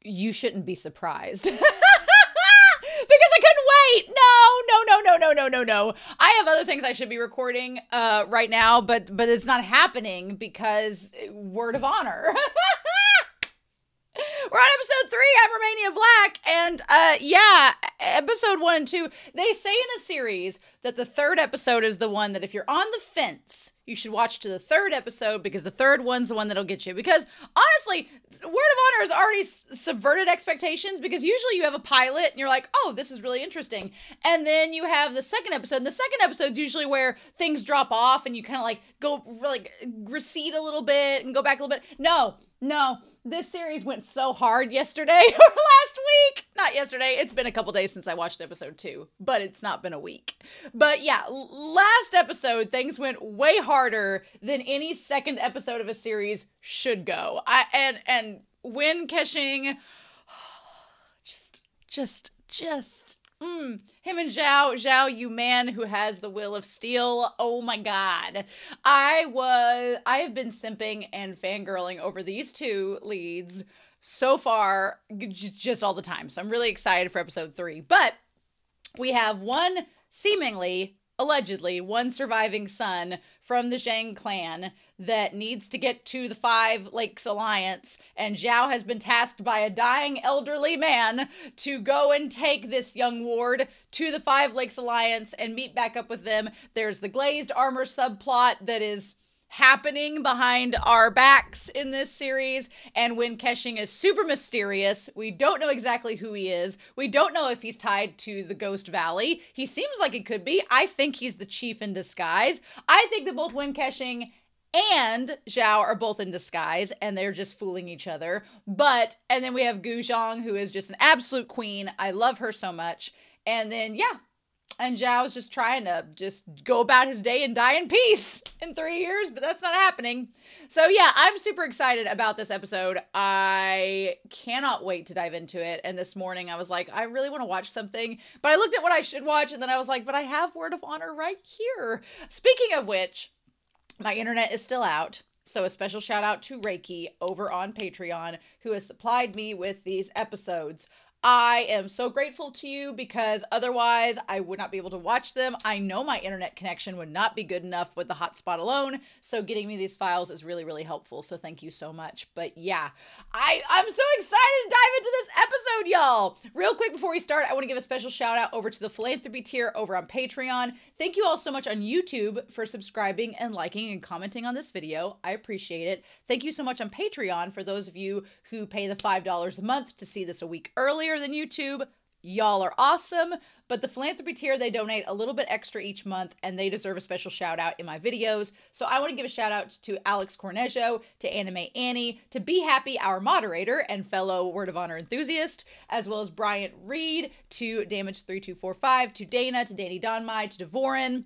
you shouldn't be surprised. Because I couldn't wait. No. I have other things I should be recording right now, but it's not happening because word of honor. We're on episode 3. I'm Romania Black. And yeah, episode 1 and 2. They say in a series that the third episode is the one that if you're on the fence, you should watch to the third episode because the third one's the one that'll get you. Because honestly, Word of Honor has already subverted expectations because usually you have a pilot and you're like, oh, this is really interesting. And then you have the second episode. And the second episode's usually where things drop off and you kind of like go like recede a little bit and go back a little bit. No, this series went so hard yesterday or last week. Not yesterday. It's been a couple days since I watched episode 2, but it's not been a week. But yeah, last episode, things went way harder than any second episode of a series should go. And Win Keqing, him and Zhao, you man who has the will of steel. Oh my God. I have been simping and fangirling over these two leads so far, just all the time. So I'm really excited for episode 3. But we have one seemingly, allegedly, one surviving son from the Zhang clan that needs to get to the Five Lakes Alliance, and Zhao has been tasked by a dying elderly man to go and take this young ward to the Five Lakes Alliance and meet back up with them. There's the glazed armor subplot that is happening behind our backs in this series, and Win Keqing is super mysterious. We don't know exactly who he is. We don't know if he's tied to the Ghost Valley. He seems like it could be. I think he's the chief in disguise. I think that both Win Keqing and Zhao are both in disguise, and they're just fooling each other. And then we have Gu Zhang, who is just an absolute queen. I love her so much. And then, yeah. And Zhao's just trying to just go about his day and die in peace in 3 years, but that's not happening. So yeah, I'm super excited about this episode. I cannot wait to dive into it. And this morning I was like, I really want to watch something, but I looked at what I should watch and then I was like, but I have Word of Honor right here. Speaking of which, my internet is still out. So a special shout out to Reiki over on Patreon who has supplied me with these episodes. I am so grateful to you because otherwise I would not be able to watch them. I know my internet connection would not be good enough with the hotspot alone. So getting me these files is really, really helpful. So thank you so much. But yeah, I'm so excited to dive into this episode, y'all. Real quick before we start, I want to give a special shout out over to the philanthropy tier over on Patreon. Thank you all so much on YouTube for subscribing and liking and commenting on this video. I appreciate it. Thank you so much on Patreon for those of you who pay the $5 a month to see this a week earlier than YouTube. Y'all are awesome. But the philanthropy tier, they donate a little bit extra each month and they deserve a special shout out in my videos. So I want to give a shout out to Alex Cornejo, to Anime Annie, to Be Happy, our moderator and fellow Word of Honor enthusiast, as well as Bryant Reed, to Damage3245, to Dana, to Danny Donmai, to Devorin,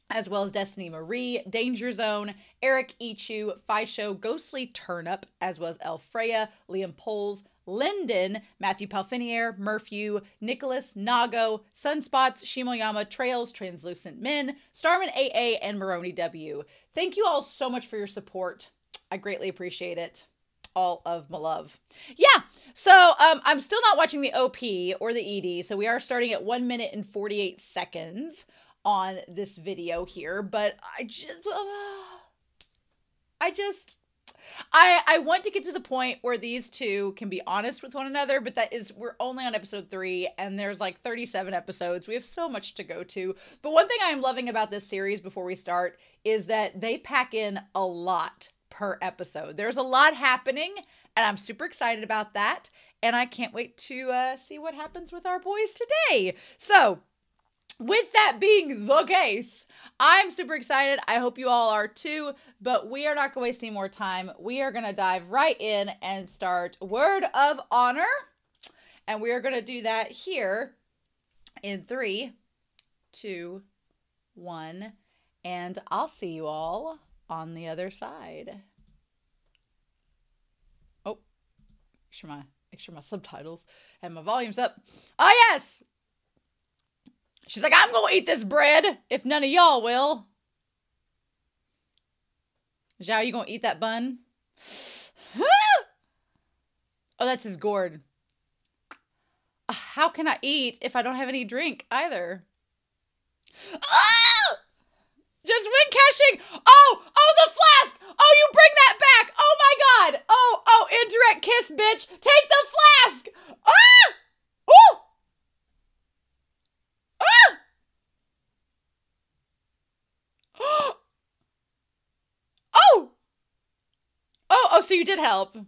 as well as Destiny Marie, Danger Zone, Eric Ichu, Fisho, Ghostly Turnip, as well as Elfreya, Liam Poles, Lyndon, Matthew Palfinier, Murphew, Nicholas, Nago, Sunspots, Shimoyama, Trails, Translucent Men, Starman AA, and Maroni W. Thank you all so much for your support. I greatly appreciate it. All of my love. Yeah, so I'm still not watching the OP or the ED, so we are starting at 1 minute and 48 seconds on this video here, but I want to get to the point where these two can be honest with one another, but we're only on episode 3 and there's like 37 episodes. We have so much to go to. But one thing I'm loving about this series before we start is that they pack in a lot per episode. There's a lot happening and I'm super excited about that. And I can't wait to see what happens with our boys today. So with that being the case, I'm super excited. I hope you all are too, but we are not going to waste any more time. We are going to dive right in and start Word of Honor. And we are going to do that here in 3, 2, 1. And I'll see you all on the other side. Oh, make sure my subtitles and my volume's up. Oh, yes. She's like, I'm gonna eat this bread if none of y'all will. Zhao, you gonna eat that bun? Oh, that's his gourd. how can I eat if I don't have any drink either? Oh! Just win caching. Oh, the flask. Oh, you bring that back. Oh my God. Oh, indirect kiss, bitch. Take the flask. Ah! Oh! Ah! Oh! Oh, so you did help.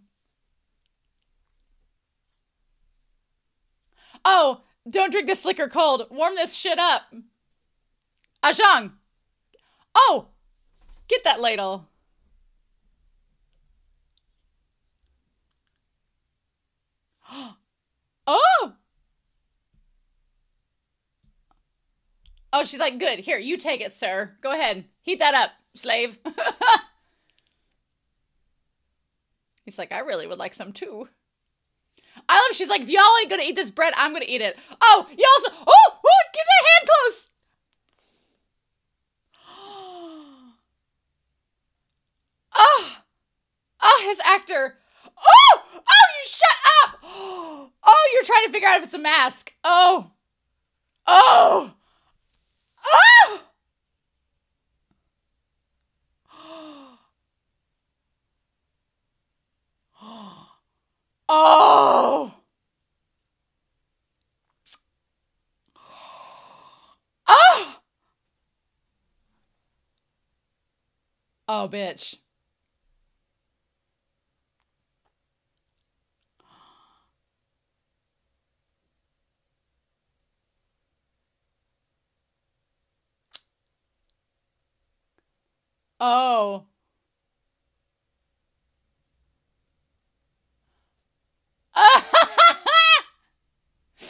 Oh, don't drink this liquor cold. Warm this shit up. Ajang. Oh, get that ladle. Oh! Oh, she's like, good. Here, you take it, sir. Go ahead. Heat that up, slave. He's like, I really would like some too. I love, she's like, if y'all ain't gonna eat this bread, I'm gonna eat it. Oh, you also, get that hand close. Oh, his actor. Oh, you shut up. Oh, you're trying to figure out if it's a mask. Oh. Oh. Oh. Oh. Oh, bitch. Oh.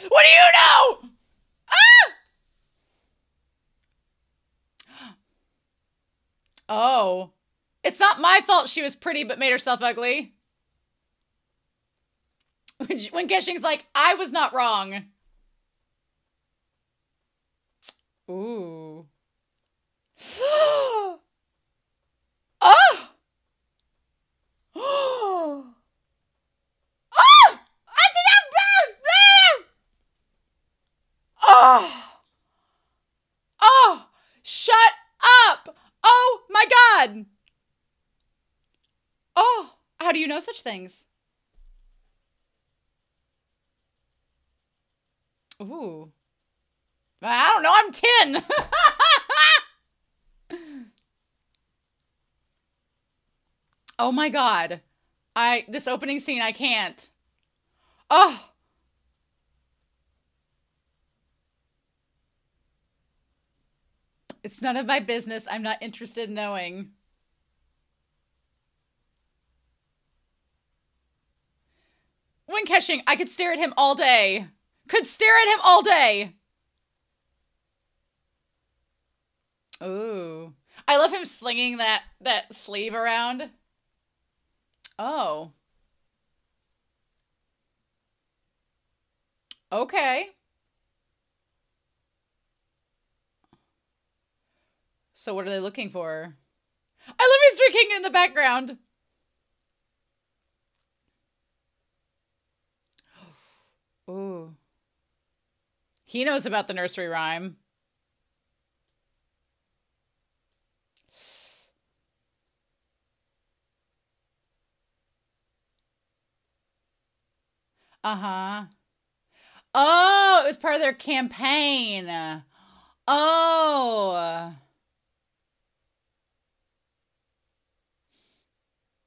What do you know? Oh. It's not my fault she was pretty but made herself ugly. When Geshing's like, I was not wrong. Ooh. Oh! Oh! Oh! I think I'm bad! Oh! Oh! Shut up! Oh my God! Oh! How do you know such things? Ooh. I don't know, I'm 10! Oh my God. This opening scene, I can't. Oh! It's none of my business. I'm not interested in knowing. When Keshing, I could stare at him all day. Could stare at him all day. Ooh. I love him slinging that sleeve around. Oh. Okay. So what are they looking for? I love his drinking in the background. Ooh. He knows about the nursery rhyme. Uh-huh. Oh, it was part of their campaign. Oh.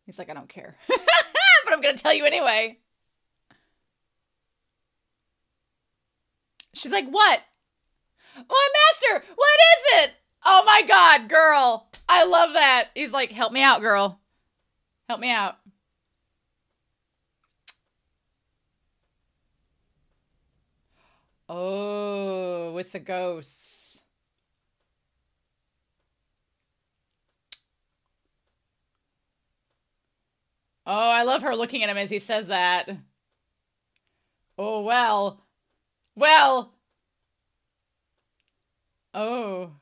He's like, I don't care. But I'm going to tell you anyway. She's like, what? My master, what is it? Oh my God, girl. I love that. He's like, help me out, girl. Help me out. Oh, with the ghosts. Oh, I love her looking at him as he says that. Oh, well. Well. Oh.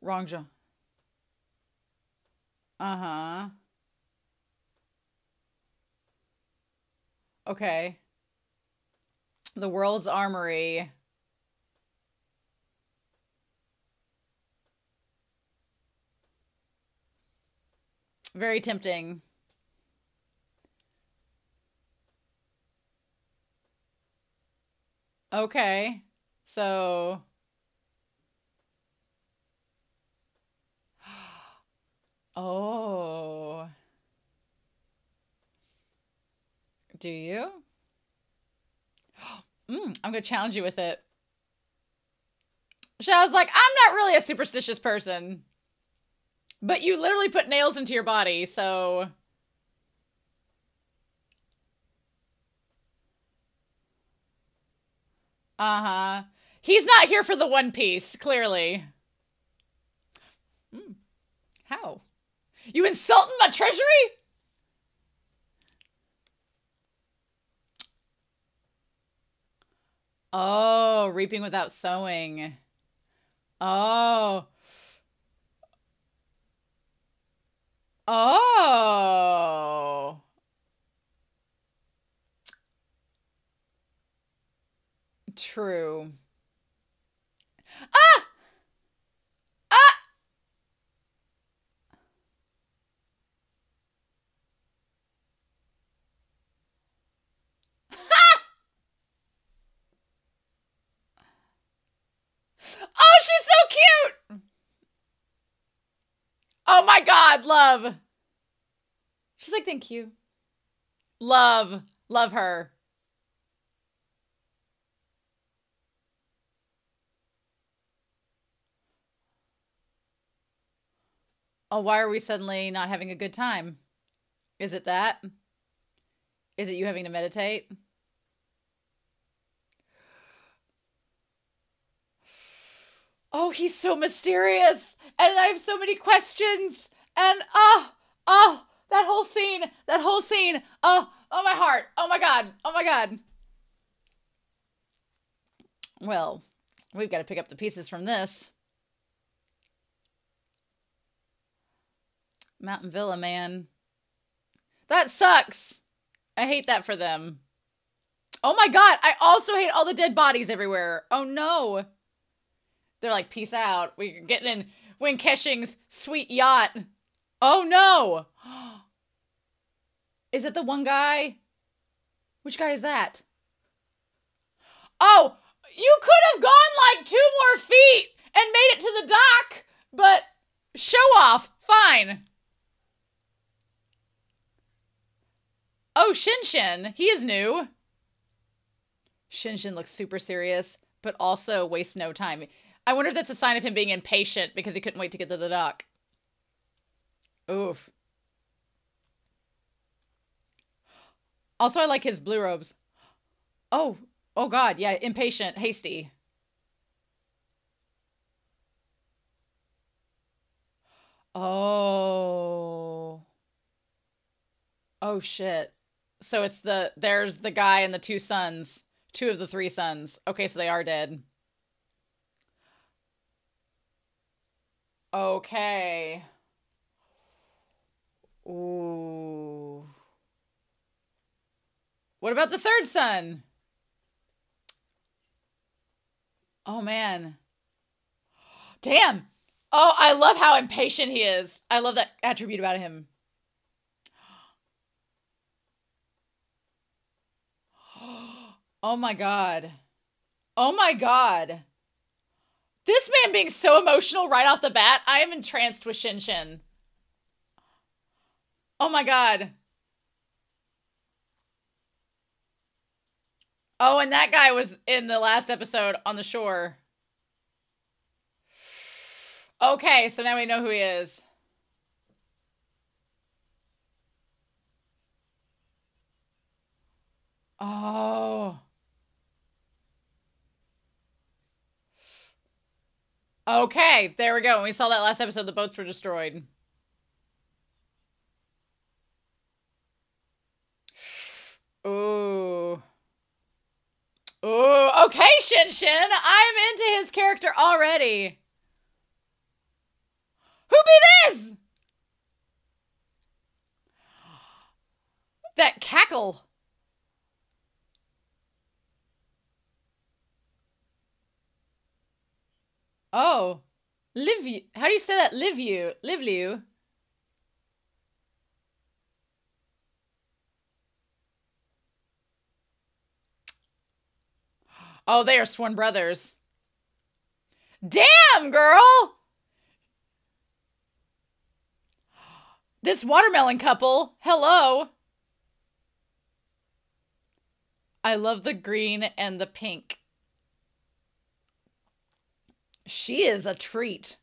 Wrong John. Uh-huh. Okay. The World's Armory. Very tempting. Okay. So... Oh. Do you? I'm gonna challenge you with it. So I was like, I'm not really a superstitious person. But you literally put nails into your body, so... Uh-huh. He's not here for the One Piece, clearly. How? You insulting my treasury? Oh, reaping without sowing. Oh. Oh. True. Ah! Ah! Oh, she's so cute! Oh my god, love. She's like, thank you. Love. Love her. Oh, why are we suddenly not having a good time? Is it that? Is it you having to meditate? Oh, he's so mysterious. And I have so many questions. And that whole scene, oh my heart. Oh my god. Oh my god. Well, we've got to pick up the pieces from this. Mountain Villa, man. That sucks. I hate that for them. Oh my god, I also hate all the dead bodies everywhere. Oh no. They're like, peace out. We're getting in Wing Keshing's sweet yacht. Oh no. Is it the one guy? Which guy is that? Oh, you could have gone like 2 more feet and made it to the dock, but show off. Fine. Oh, Shinshin. He is new. Shinshin looks super serious, but also wastes no time. I wonder if that's a sign of him being impatient because he couldn't wait to get to the dock. Oof. Also, I like his blue robes. Oh, oh god, yeah, impatient, hasty. Oh. Oh shit. So it's there's the guy and the 2 sons. 2 of the 3 sons. Okay, so they are dead. Okay. Ooh. What about the 3rd son? Oh man. Damn. Oh, I love how impatient he is. I love that attribute about him. Oh my god. Oh my god. This man being so emotional right off the bat, I am entranced with Shinshin. Oh my god. Oh, and that guy was in the last episode on the shore. Okay, so now we know who he is. Oh. Okay, there we go. When we saw that last episode, the boats were destroyed. Ooh. Ooh, okay, Shinshin. I'm into his character already. Who be this? That cackle. Oh. Live you. How do you say that? Live you. Live you. Oh, they are sworn brothers. Damn, girl! This watermelon couple. Hello. I love the green and the pink. She is a treat.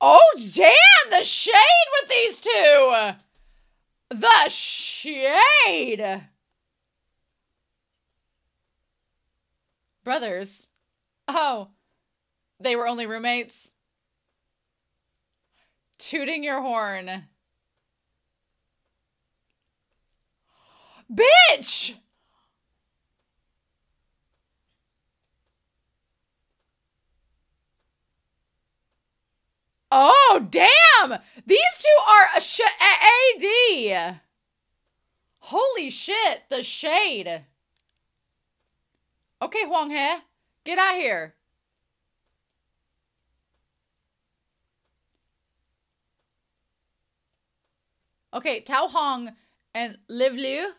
Oh, damn! The shade with these two! The shade! Brothers? Oh, they were only roommates? Tooting your horn. Bitch! Oh, damn! These two are AD. Holy shit, the shade. Okay, Huang He, get out here. Okay, Tao Hong and Liv Liu.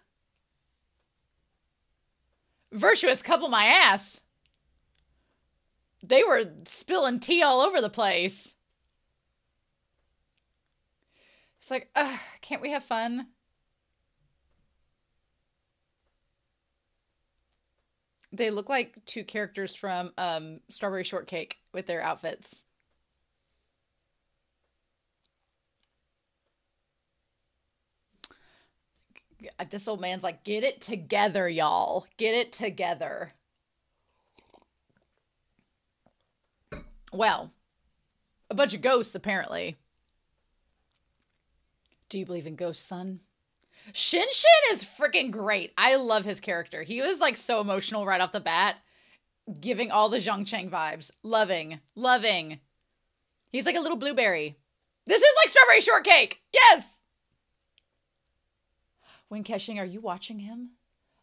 Virtuous couple my ass. They were spilling tea all over the place. It's like, can't we have fun? They look like two characters from Strawberry Shortcake with their outfits. This old man's like, get it together, y'all. Get it together. Well, a bunch of ghosts, apparently. Do you believe in ghosts, son? Shin Shin is freaking great. I love his character. He was like so emotional right off the bat, giving all the Zhang Cheng vibes. Loving. Loving. He's like a little blueberry. This is like Strawberry Shortcake. Yes. Wen Keqing, are you watching him?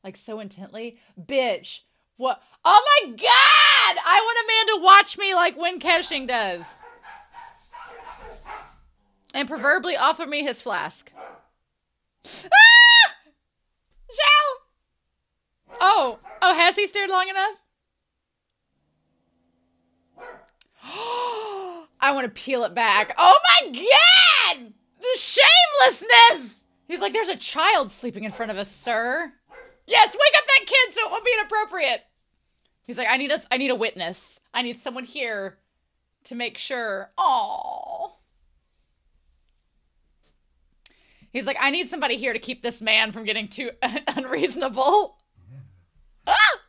Like so intently? Bitch. What? Oh my God! I want a man to watch me like Wen Keqing does. And preferably offer me his flask. Ah! Zhao! Oh, has he stared long enough? I want to peel it back. Oh my God! The shamelessness! He's like, there's a child sleeping in front of us, sir. Yes, wake up that kid so it won't be inappropriate. He's like, I need a witness. I need someone here to make sure. Aww. He's like, I need somebody here to keep this man from getting too unreasonable. Ah!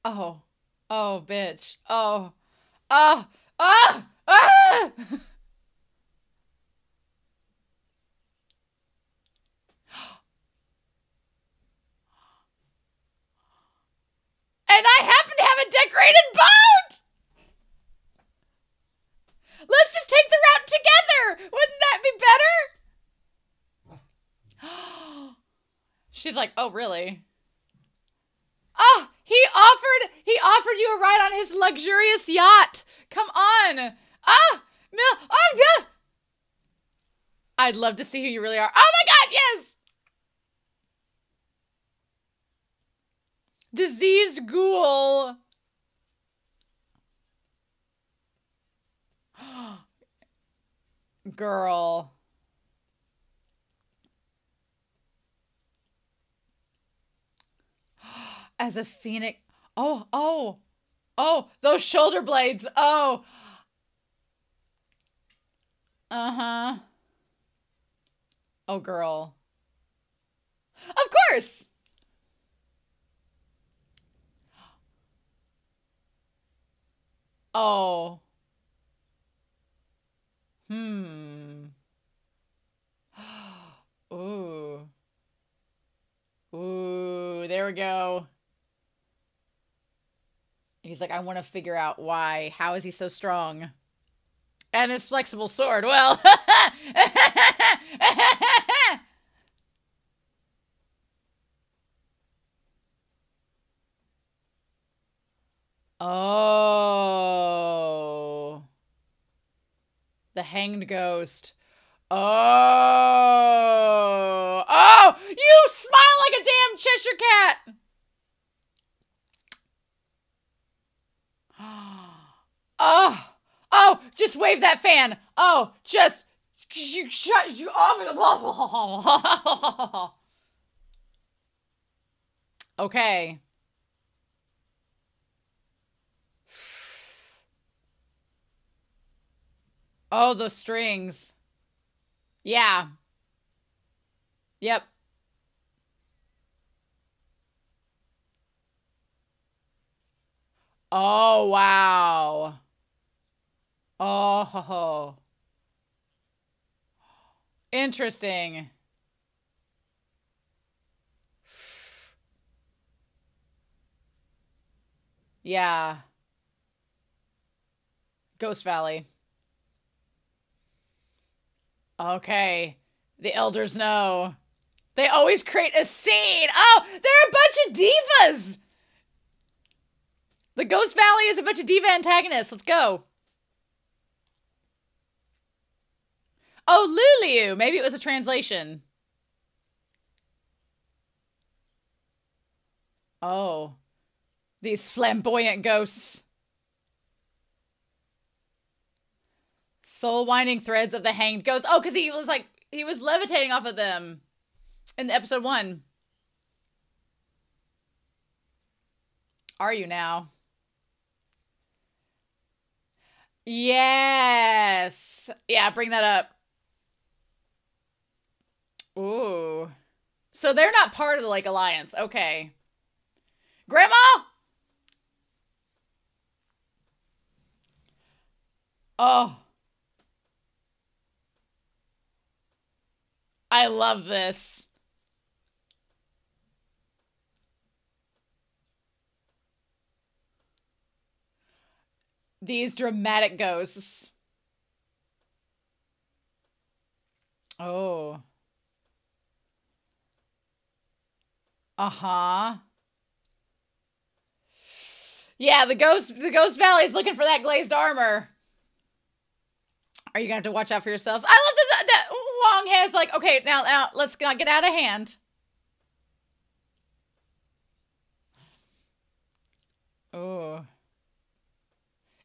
Oh. Oh, bitch. Oh. Oh. Ah! Ah! And I happen to have a decorated boat! Let's just take the route together! Wouldn't that be better? She's like, oh, really? Oh, he offered you a ride on his luxurious yacht. Come on. Ah, yeah. I'd love to see who you really are. Oh my God, yes! Diseased ghoul. Girl. As a phoenix. Oh, those shoulder blades. Oh. Uh-huh. Oh, girl. Of course. Oh. Ooh. Ooh, there we go. He's like, I want to figure out why. How is he so strong? And his flexible sword. Well. Oh. The hanged ghost. Oh. Oh! You smile like a damn Cheshire cat! Oh. Oh, just wave that fan. Oh, just you shut you oh. Okay. Oh, the strings. Yeah. Yep. Oh, wow. Oh. Interesting. Yeah. Ghost Valley. Okay. The elders know. They always create a scene. Oh, they're a bunch of divas. The Ghost Valley is a bunch of diva antagonists. Let's go. Oh, Lulu. Maybe it was a translation. Oh. These flamboyant ghosts. Soul winding threads of the hanged ghost. Oh, because he was levitating off of them in episode 1. Are you now? Yes. Yeah, bring that up. Ooh. So they're not part of the Lake Alliance. Okay. Grandma? Oh. I love this. These dramatic ghosts. Oh. Uh-huh. Yeah, the Ghost Valley's looking for that glazed armor. Are you gonna have to watch out for yourselves? I love that Wong has like, okay, now let's not get out of hand. Oh.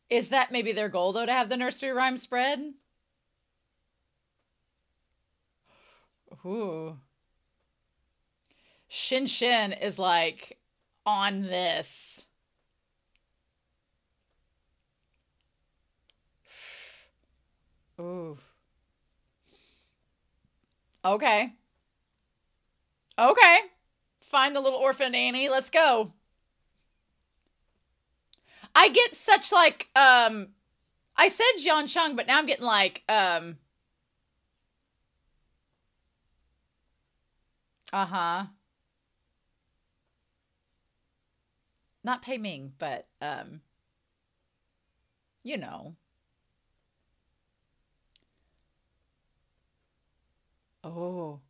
Is that maybe their goal though, to have the nursery rhyme spread? Ooh. Shin Shin is like on this. Ooh. Okay. Okay. Find the little orphan Annie. Let's go. I get such like, I said Jian Chung, but now I'm getting like, uh-huh. Not Pei Ming, but, you know. Oh.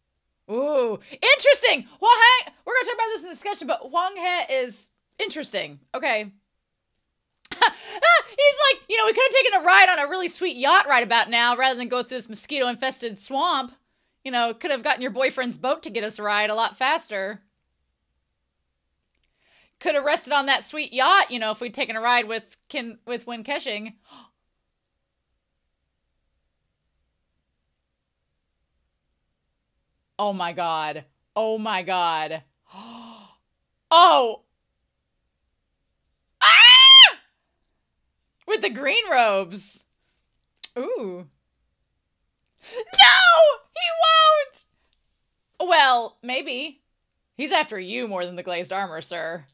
Ooh. Interesting! Huang He, we're gonna talk about this in discussion, but Huang He is interesting. Okay. He's like, you know, we could have taken a ride on a really sweet yacht right about now rather than go through this mosquito-infested swamp. You know, could have gotten your boyfriend's boat to get us a ride a lot faster. Could have rested on that sweet yacht, you know, if we'd taken a ride with Wen Keqing. Oh my god. Oh my god. Oh! Ah! With the green robes. Ooh. No! He won't! Well, maybe. He's after you more than the glazed armor, sir.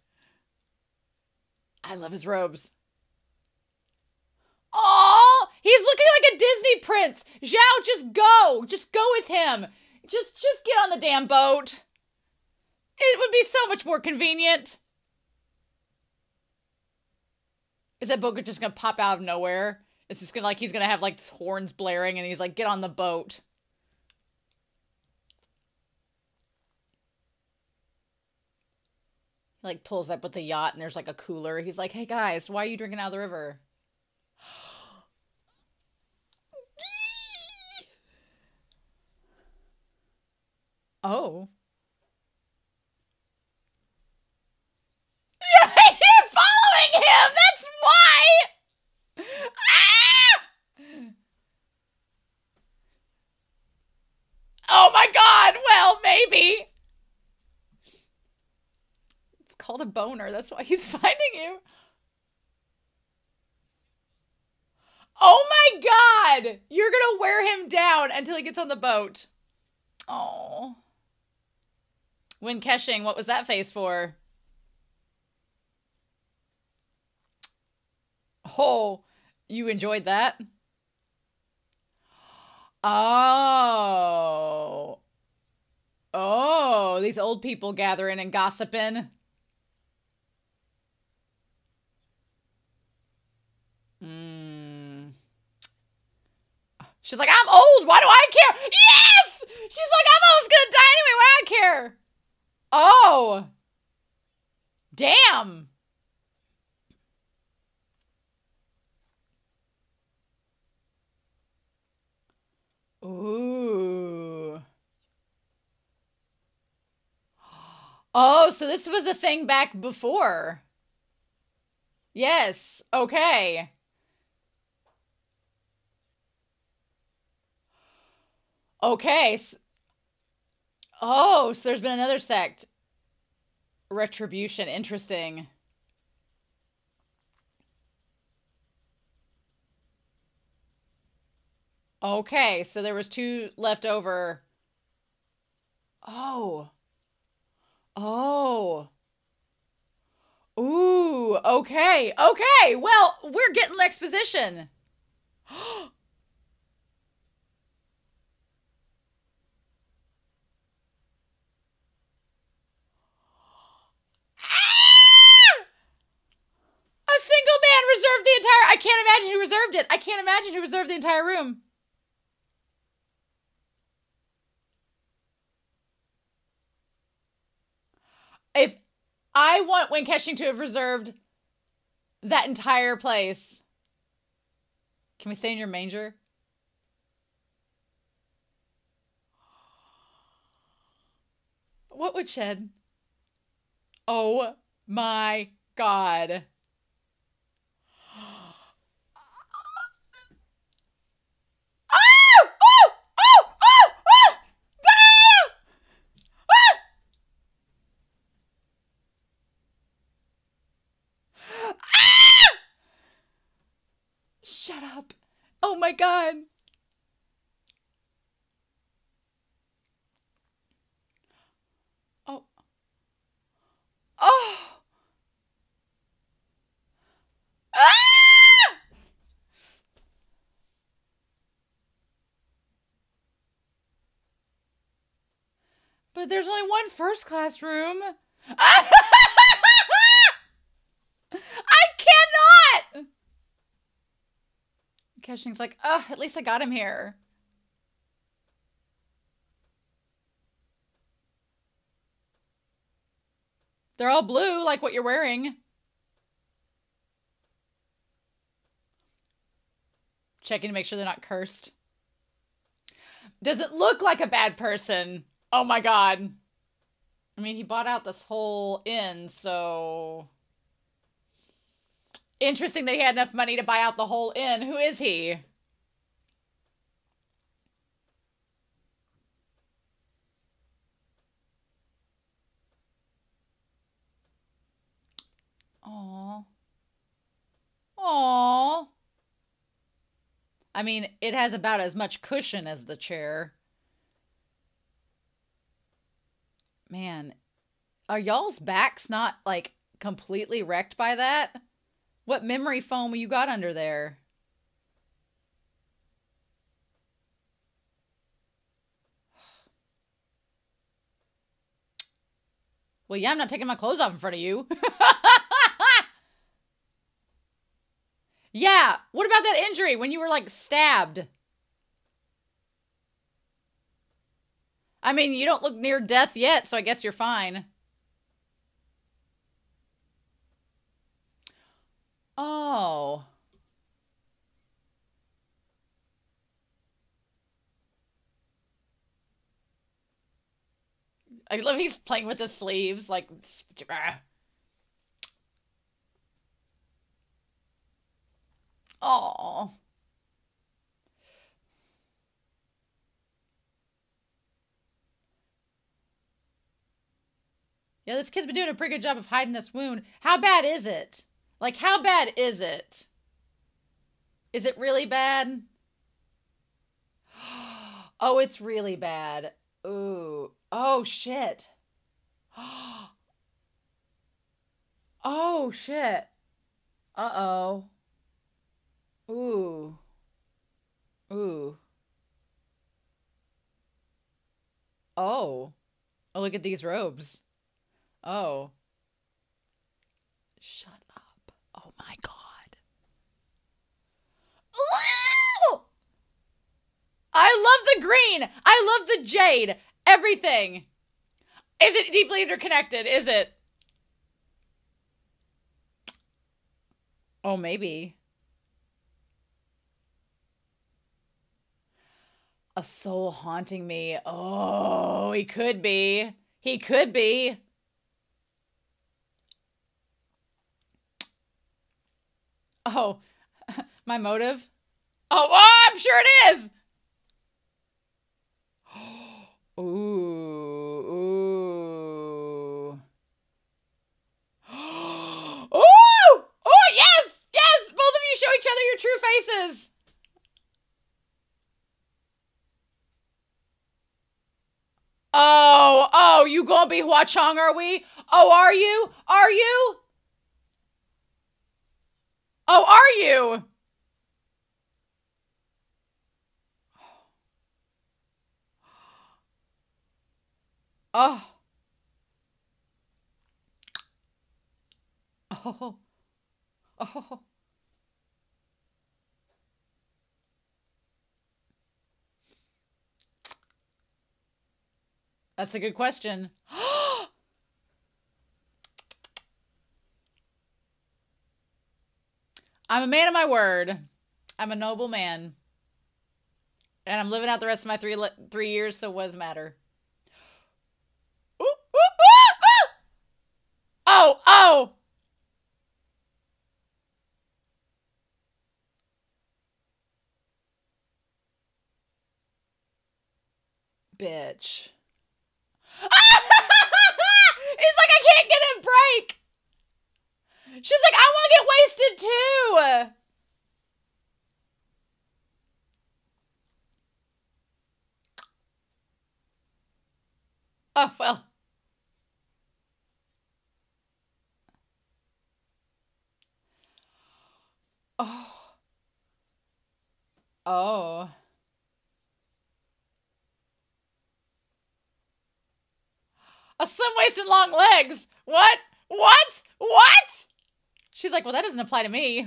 I love his robes. Oh, he's looking like a Disney prince. Zhao, just go. Just go with him. Just get on the damn boat. It would be so much more convenient. Is that boat just gonna pop out of nowhere? It's just gonna like, he's gonna have like horns blaring and he's like, get on the boat. Like pulls up with the yacht and there's like a cooler. He's like, "Hey guys, why are you drinking out of the river?" Oh. Yeah, you're following him. That's why. Ah! Oh my god. Well, maybe. It's called a boner. That's why he's finding you. Oh my god. You're going to wear him down until he gets on the boat. Oh. When Keshing, what was that face for? Oh, you enjoyed that? Oh. Oh, these old people gathering and gossiping. Mm. She's like, I'm old. Why do I care? Yes! She's like, I'm almost gonna die anyway. Why do I care? Oh. Damn. Ooh. Oh, so this was a thing back before. Yes. Okay. Okay. Oh, so there's been another sect. Retribution. Interesting. Okay, so there was two left over. Oh. Oh. Ooh, okay. Okay. Well, we're getting exposition. A single man reserved the entire. I can't imagine who reserved it. I can't imagine who reserved the entire room. If I want Wayne Keshing to have reserved that entire place. Can we stay in your manger? What would shed? Oh my god. Shut up. Oh my god. Oh. Oh. Ah! But there's only one first class room. I cannot. Keshing's like, oh, at least I got him here. They're all blue, like what you're wearing. Checking to make sure they're not cursed. Does it look like a bad person? Oh my god. I mean, he bought out this whole inn, so... Interesting that he had enough money to buy out the whole inn. Who is he? Aww. Aww. I mean, it has about as much cushion as the chair. Man, are y'all's backs not, like, completely wrecked by that? What memory foam you got under there? Well, yeah, I'm not taking my clothes off in front of you. Yeah, what about that injury when you were, like, stabbed? I mean, you don't look near death yet, so I guess you're fine. Oh. I love he's playing with the sleeves, like. Oh. Yeah, this kid's been doing a pretty good job of hiding this wound. How bad is it? Like, how bad is it? Is it really bad? Oh, it's really bad. Ooh. Oh, shit. Oh, shit. Uh-oh. Ooh. Ooh. Oh. Oh, look at these robes. Oh. Shut up. Oh my God. Ooh! I love the green. I love the jade. Everything. Is it deeply interconnected? Is it? Oh, maybe. A soul haunting me. Oh, he could be. He could be. Oh, my motive? Oh, I'm sure it is. Ooh, ooh. Ooh! Oh, yes! Yes! Both of you show each other your true faces. Oh, oh, you gonna be Hua Chong, are we? Oh, are you? Are you? Oh, are you? Oh. Oh. Oh. That's a good question. I'm a man of my word. I'm a noble man. And I'm living out the rest of my 3 years, so what does it matter? Ooh, ooh, ooh, ooh! Oh, oh! Bitch. He's like, I can't get a break. She's like, I want to get wasted too. Oh, well. Oh. Oh. A slim waist and long legs. What? What? What? She's like, well, that doesn't apply to me.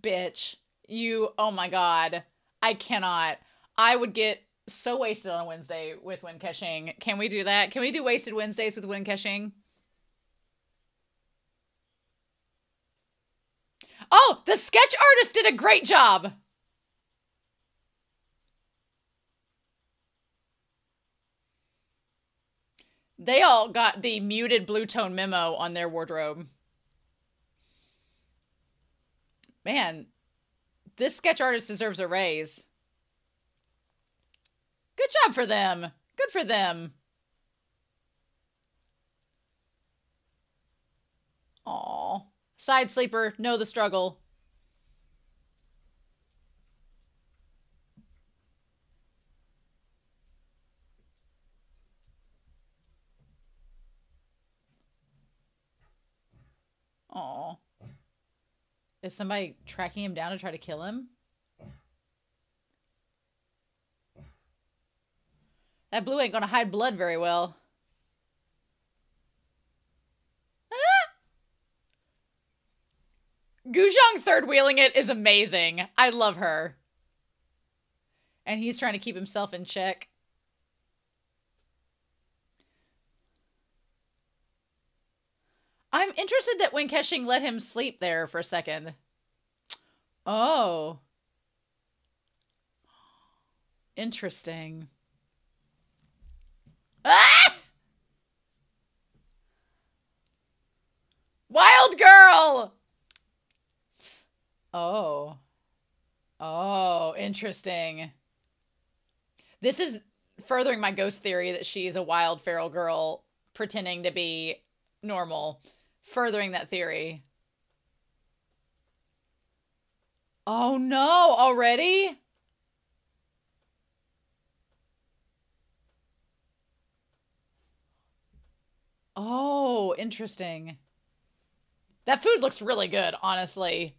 Bitch. You, oh my God. I cannot. I would get so wasted on a Wednesday with Wen Kexing. Can we do that? Can we do wasted Wednesdays with Wen Kexing? Oh, the sketch artist did a great job. They all got the muted blue tone memo on their wardrobe. Man, this sketch artist deserves a raise. Good job for them. Good for them. Aw. Side sleeper, know the struggle. Aw. Is somebody tracking him down to try to kill him? That blue ain't gonna hide blood very well. Guzheng third wheeling it is amazing. I love her. And he's trying to keep himself in check. I'm interested that when Keshing let him sleep there for a second. Oh. Interesting. Ah! Wild girl! Oh. Oh, interesting. This is furthering my ghost theory that she's a wild feral girl pretending to be normal. Furthering that theory. Oh no, already? Oh, interesting. That food looks really good, honestly.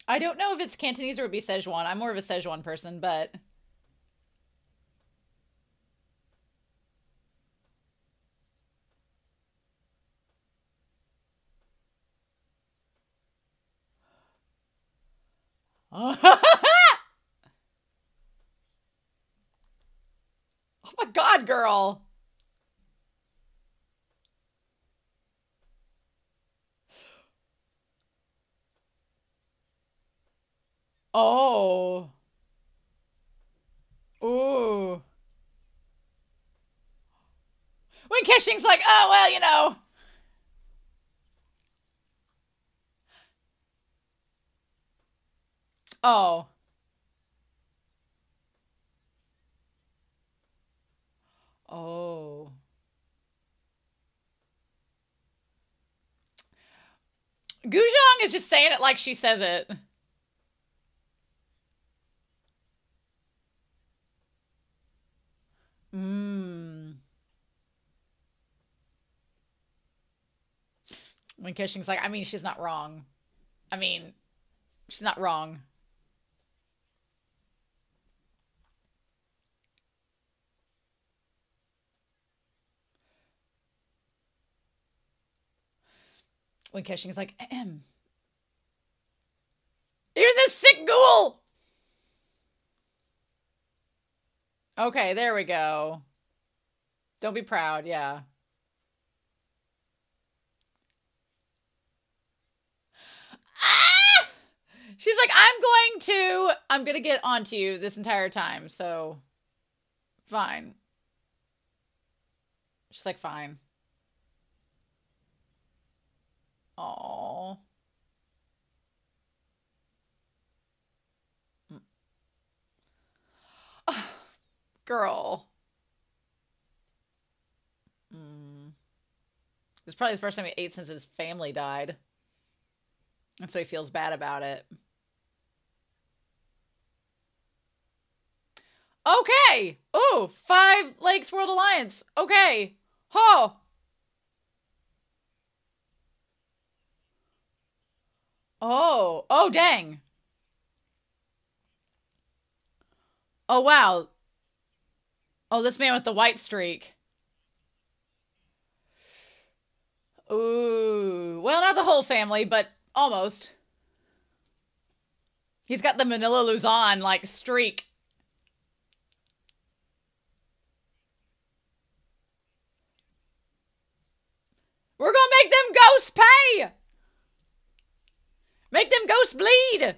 I don't know if it's Cantonese or it would be Szechuan. I'm more of a Szechuan person, but... Oh my god, girl! Oh. Ooh. When Keshing's like, oh, well, you know. Oh. Oh. Guzhong is just saying it like she says it. Mmm. When Keshing's like, I mean, she's not wrong. I mean, she's not wrong. When Keshing's like, ahem. You're this sick ghoul! Okay, there we go. Don't be proud, yeah. Ah! She's like, I'm gonna get onto you this entire time, so fine. She's like, fine. Aww. Girl. Mm. It's probably the first time he ate since his family died. And so he feels bad about it. Okay. Ooh, 5 Lakes World Alliance. Okay. Oh. Oh. Oh, dang. Oh, wow. Oh, this man with the white streak. Ooh. Well, not the whole family, but almost. He's got the Manila Luzon, like, streak. We're gonna make them ghosts pay! Make them ghosts bleed!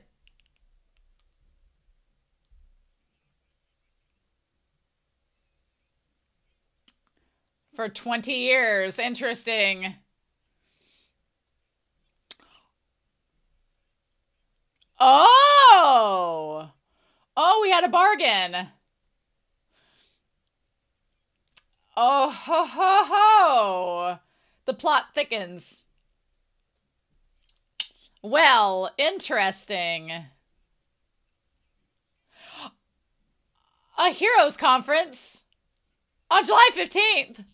For 20 years. Interesting. Oh! Oh, we had a bargain. Oh, ho, ho, ho. The plot thickens. Well, interesting. A Heroes Conference on July 15th.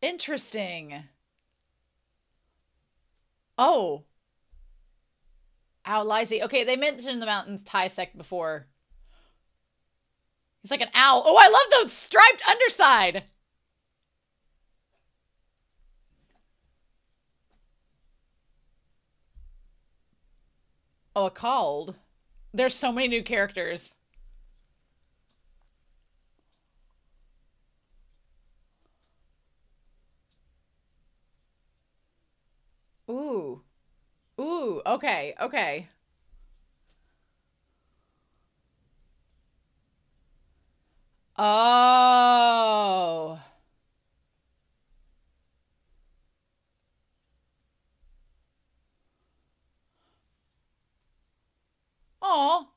Interesting. Oh. Ow, Lizzie. Okay, they mentioned the mountains Tai sect before. He's like an owl. Oh, I love the striped underside. Oh, a called. There's so many new characters. Ooh. Ooh, okay, okay. Oh. Oh.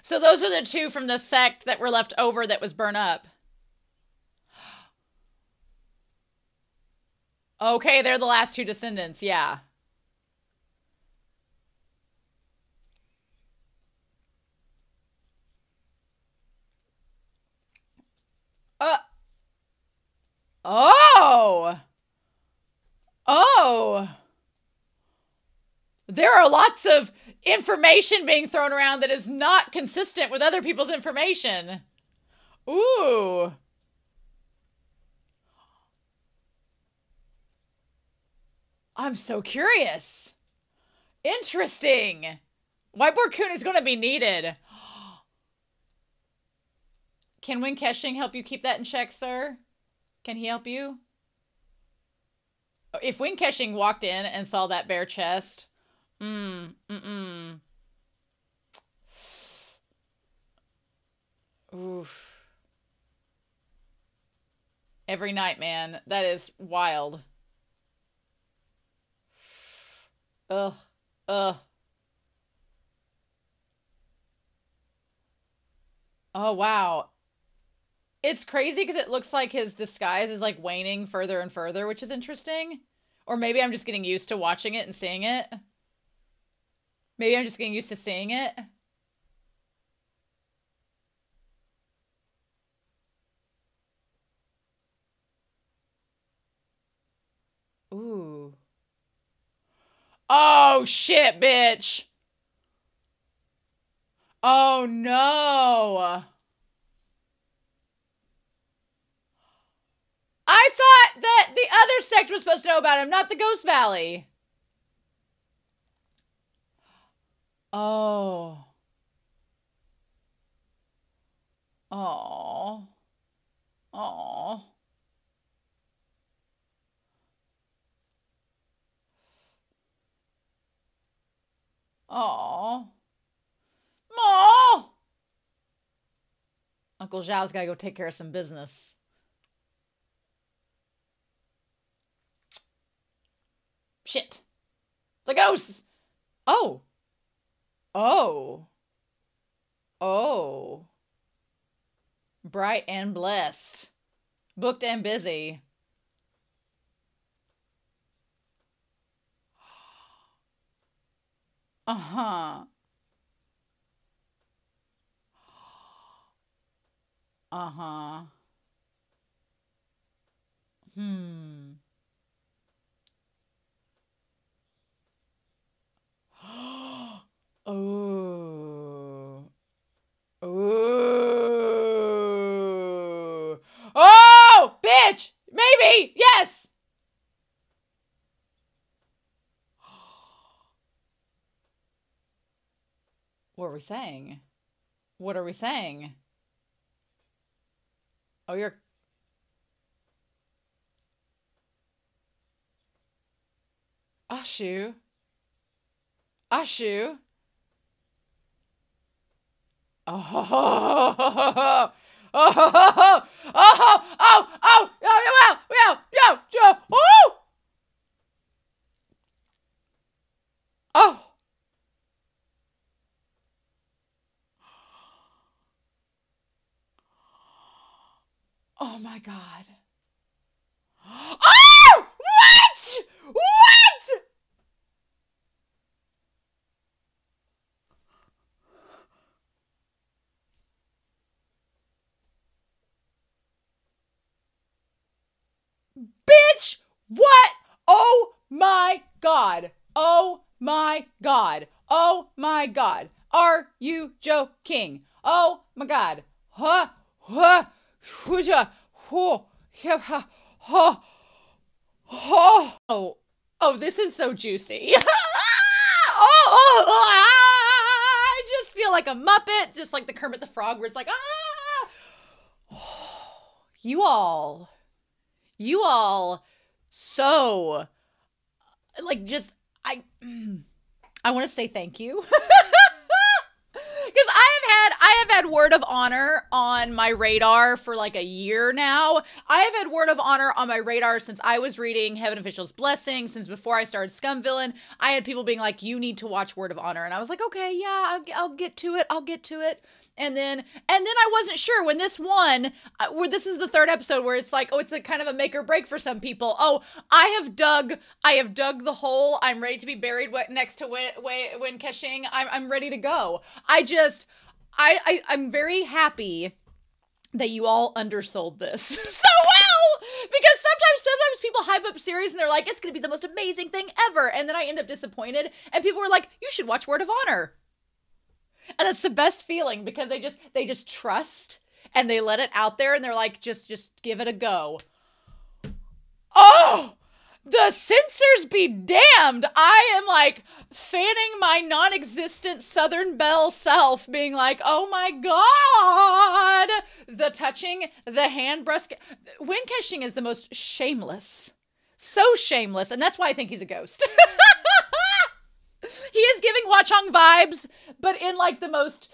So those are the two from the sect that were left over that was burned up. Okay, they're the last two descendants, yeah. Uh. Oh. Oh. There are lots of information being thrown around that is not consistent with other people's information. Ooh. I'm so curious. Interesting. Whiteboard Kun is going to be needed. Can Wing Keshing help you keep that in check, sir? Can he help you? If Wing Keshing walked in and saw that bare chest, oof. Every night, man. That is wild. Ugh. Ugh. Oh, wow. It's crazy because it looks like his disguise is like waning further and further, which is interesting. Or maybe I'm just getting used to watching it and seeing it. Maybe I'm just getting used to seeing it. Ooh. Oh, shit, bitch. Oh, no. I thought that the other sect was supposed to know about him, not the Ghost Valley. Oh. Oh. Oh. Oh. Oh. Uncle Zhao's got to go take care of some business. Shit. The ghosts. Oh. Oh. Oh. Bright and blessed. Booked and busy. Uh-huh. Uh-huh. Hmm. Oh. Ooh. Oh, bitch! Maybe! Yes! What are we saying? What are we saying? Oh, you're... Ashu. Ashu. Oh, oh, oh, oh, oh, yo, oh. Oh my God. Oh! What? What? Bitch! What? Oh my God. Oh my God. Oh my God. Are you joking? Oh my God. Huh? Huh? Oh, oh, this is so juicy. like a Muppet, just like the Kermit the Frog, where it's like, you all so like just I want to say thank you. Because I have had Word of Honor on my radar for like a year now. I have had Word of Honor on my radar since I was reading Heaven Official's Blessing, since before I started Scum Villain. I had people being like, you need to watch Word of Honor. And I was like, okay, yeah, I'll get to it. And then I wasn't sure when this one, where this is the third episode where it's like, oh, it's a kind of a make or break for some people. Oh, I have dug the hole. I'm ready to be buried next to Wen Kexing. I'm ready to go. I'm very happy that you all undersold this so well, because sometimes people hype up series and they're like, it's going to be the most amazing thing ever. And then I end up disappointed and people were like, you should watch Word of Honor. And that's the best feeling, because they just trust and they let it out there and they're like, just give it a go. Oh, the censors be damned. I am like fanning my non-existent Southern Belle self, being like, oh my God, the touching, the hand brush. Wen Kexing is the most shameless, so shameless. And that's why I think he's a ghost. He is giving Hwa-Chong vibes, but in like the most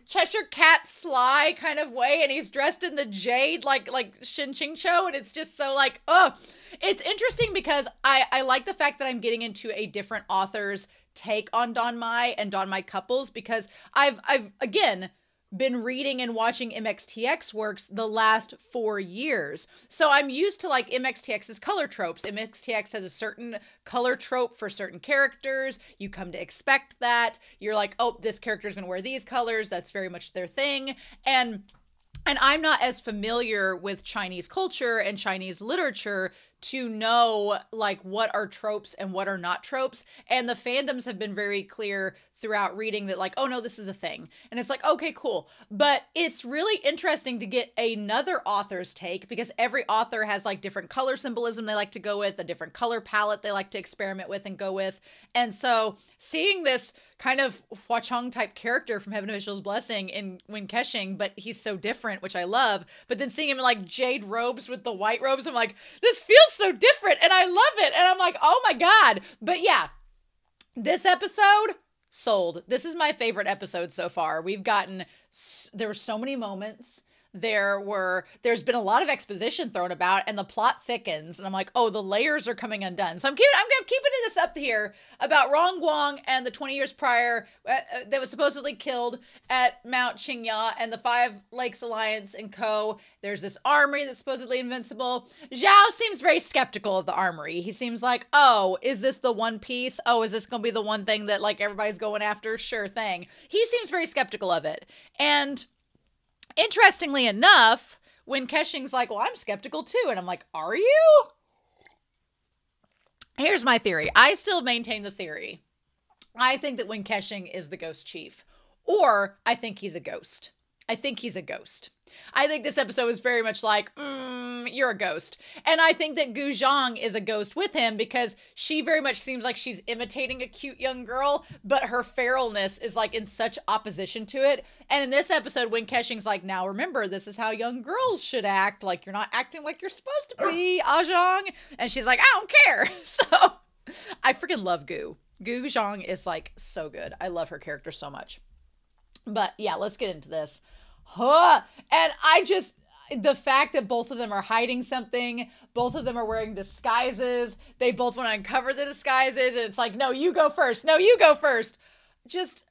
Cheshire Cat sly kind of way, and he's dressed in the jade like Shin Ching Cho, and it's just so like, oh, it's interesting because I like the fact that I'm getting into a different author's take on Don Mai and Don Mai couples, because I've again been reading and watching MXTX works the last 4 years. So I'm used to like MXTX's color tropes. MXTX has a certain color trope for certain characters. You come to expect that. You're like, oh, this character is going to wear these colors. That's very much their thing. And I'm not as familiar with Chinese culture and Chinese literature to know like what are tropes and what are not tropes. And the fandoms have been very clear throughout reading that like, oh no, this is a thing. And it's like, okay, cool. But it's really interesting to get another author's take, because every author has like different color symbolism they like to go with, a different color palette they like to experiment with and go with. And so seeing this kind of Hwa-Chong type character from Heaven Official's Blessing in Wen Kexing, but he's so different, which I love. But then seeing him in like jade robes with the white robes, I'm like, this feels so different and I love it. And I'm like, oh my God. But yeah, this episode sold. This is my favorite episode so far. There were so many moments. There's been a lot of exposition thrown about, and the plot thickens, and I'm like, oh, the layers are coming undone. So I'm keeping this up here about Rong Guang and the 20 years prior that was supposedly killed at Mount Qingya and the Five Lakes Alliance and co. There's this armory that's supposedly invincible. Zhao seems very skeptical of the armory. He seems like, oh, is this the one piece? Oh, is this going to be the one thing that like everybody's going after? Sure thing. He seems very skeptical of it. And interestingly enough, Wen Kexing's like, well, I'm skeptical too. And I'm like, are you? Here's my theory. I still maintain the theory. I think that Wen Kexing is the ghost chief, or I think he's a ghost. I think he's a ghost. I think this episode is very much like, you're a ghost. And I think that Gu Zhang is a ghost with him, because she very much seems like she's imitating a cute young girl, but her feralness is like in such opposition to it. And in this episode, Wen Kexing's like, now remember, this is how young girls should act. Like, you're not acting like you're supposed to be, Zhang. And she's like, I don't care. So I freaking love Gu. Gu Zhang is like so good. I love her character so much. But yeah, let's get into this. And the fact that both of them are hiding something, both of them are wearing disguises, they both want to uncover the disguises, and it's like, no, you go first. No, you go first. Just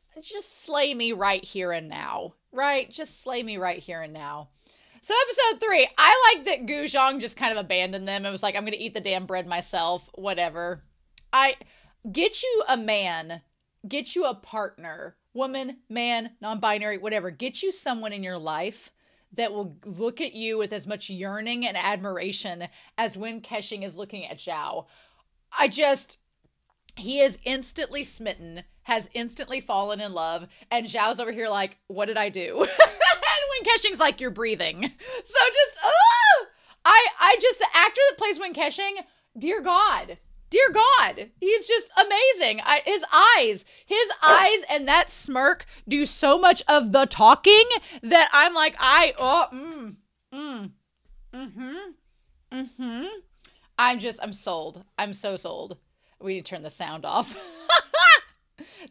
slay me right here and now, right? Just slay me right here and now. So episode 3, I like that Gu Zhang just kind of abandoned them. It was like, I'm going to eat the damn bread myself, whatever. Get you a man, get you a partner, woman, man, non-binary, whatever. Get you someone in your life that will look at you with as much yearning and admiration as Wen Kexing is looking at Zhao. He is instantly smitten, has instantly fallen in love, and Zhao's over here like, what did I do? And Wen Kexing's like, you're breathing. So the actor that plays Wen Kexing, dear God, dear God, he's just amazing. His eyes and that smirk do so much of the talking that I'm like, I'm sold. I'm so sold. We need to turn the sound off.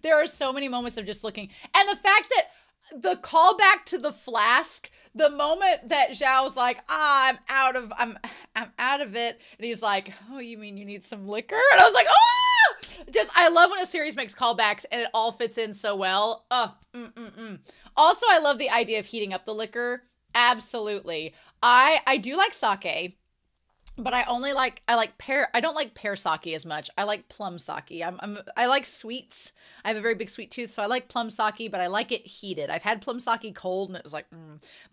There are so many moments of just looking. And the fact that the callback to the flask, the moment that Zhao's like, I'm out of it. And he's like, oh, you mean you need some liquor? And I was like, oh, just, I love when a series makes callbacks and it all fits in so well. Also, I love the idea of heating up the liquor. Absolutely. I do like sake. But I don't like pear sake as much. I like plum sake. I like sweets. I have a very big sweet tooth, so I like plum sake, but I like it heated. I've had plum sake cold and it was like,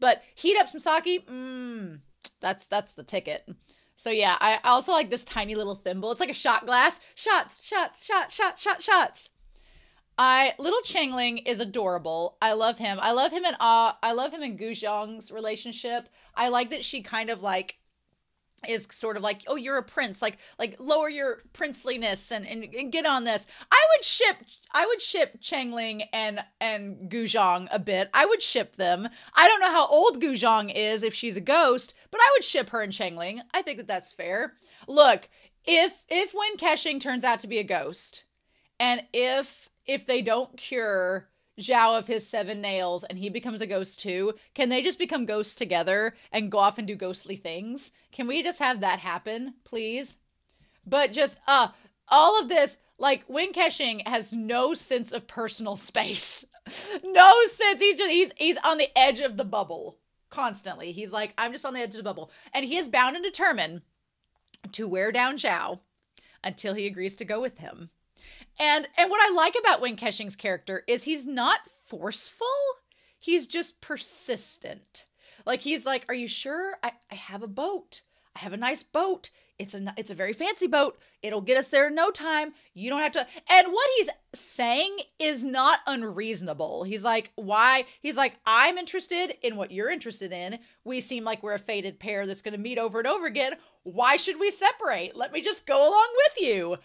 But heat up some sake, that's the ticket. So yeah, I also like this tiny little thimble. It's like a shot glass. Shots. Little Changling is adorable. I love him. I love him and Gu Zhong's relationship. I like that she kind of like is sort of like, oh, you're a prince, like lower your princeliness and get on this. I would ship Changling and Gu Zhong a bit. I would ship them. I don't know how old Gu Zhong is if she's a ghost, but I would ship her and Changling. I think that that's fair. Look, if Wen Kexing turns out to be a ghost, and if they don't cure Zhao of his 7 nails and he becomes a ghost too, can they just become ghosts together and go off and do ghostly things? Can we just have that happen, please? But just all of this, like, Wen Kexing has no sense of personal space. No sense. He's on the edge of the bubble constantly. He's like, I'm just on the edge of the bubble. And he is bound and determined to wear down Zhao until he agrees to go with him. And what I like about Wen Kexing's character is he's not forceful. He's just persistent. Like, he's like, are you sure? I have a boat. I have a nice boat. It's a very fancy boat. It'll get us there in no time. You don't have to. And what he's saying is not unreasonable. He's like, why? He's like, I'm interested in what you're interested in. We seem like we're a fated pair that's going to meet over and over again. Why should we separate? Let me just go along with you.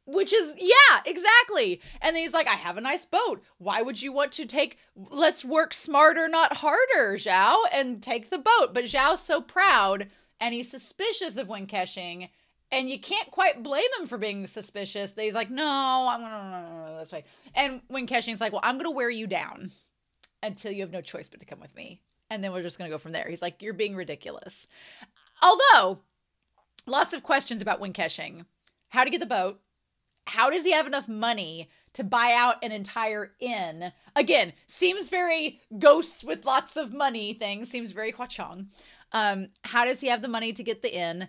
Which is, yeah, exactly. And then he's like, I have a nice boat. Why would you want to let's work smarter, not harder, Zhao, and take the boat. But Zhao's so proud and he's suspicious of Wen Kexing. And you can't quite blame him for being suspicious. He's like, no, I'm going to this way. And Wen Kexing's like, well, I'm going to wear you down until you have no choice but to come with me. And then we're just going to go from there. He's like, you're being ridiculous. Although, lots of questions about Wen Kexing. How to get the boat. How does he have enough money to buy out an entire inn? Again, seems very ghosts with lots of money thing. Seems very Huachong. How does he have the money to get the inn?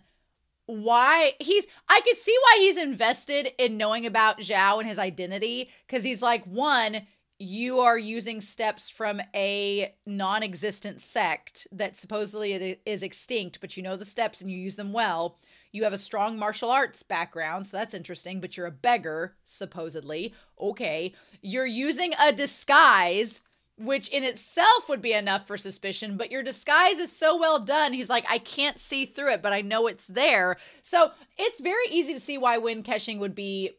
I could see why he's invested in knowing about Zhao and his identity. Because he's like, one, you are using steps from a non-existent sect that supposedly is extinct, but you know the steps and you use them well. You have a strong martial arts background, so that's interesting, but you're a beggar, supposedly. Okay. You're using a disguise, which in itself would be enough for suspicion, but your disguise is so well done. He's like, I can't see through it, but I know it's there. So it's very easy to see why Wen Kexing would be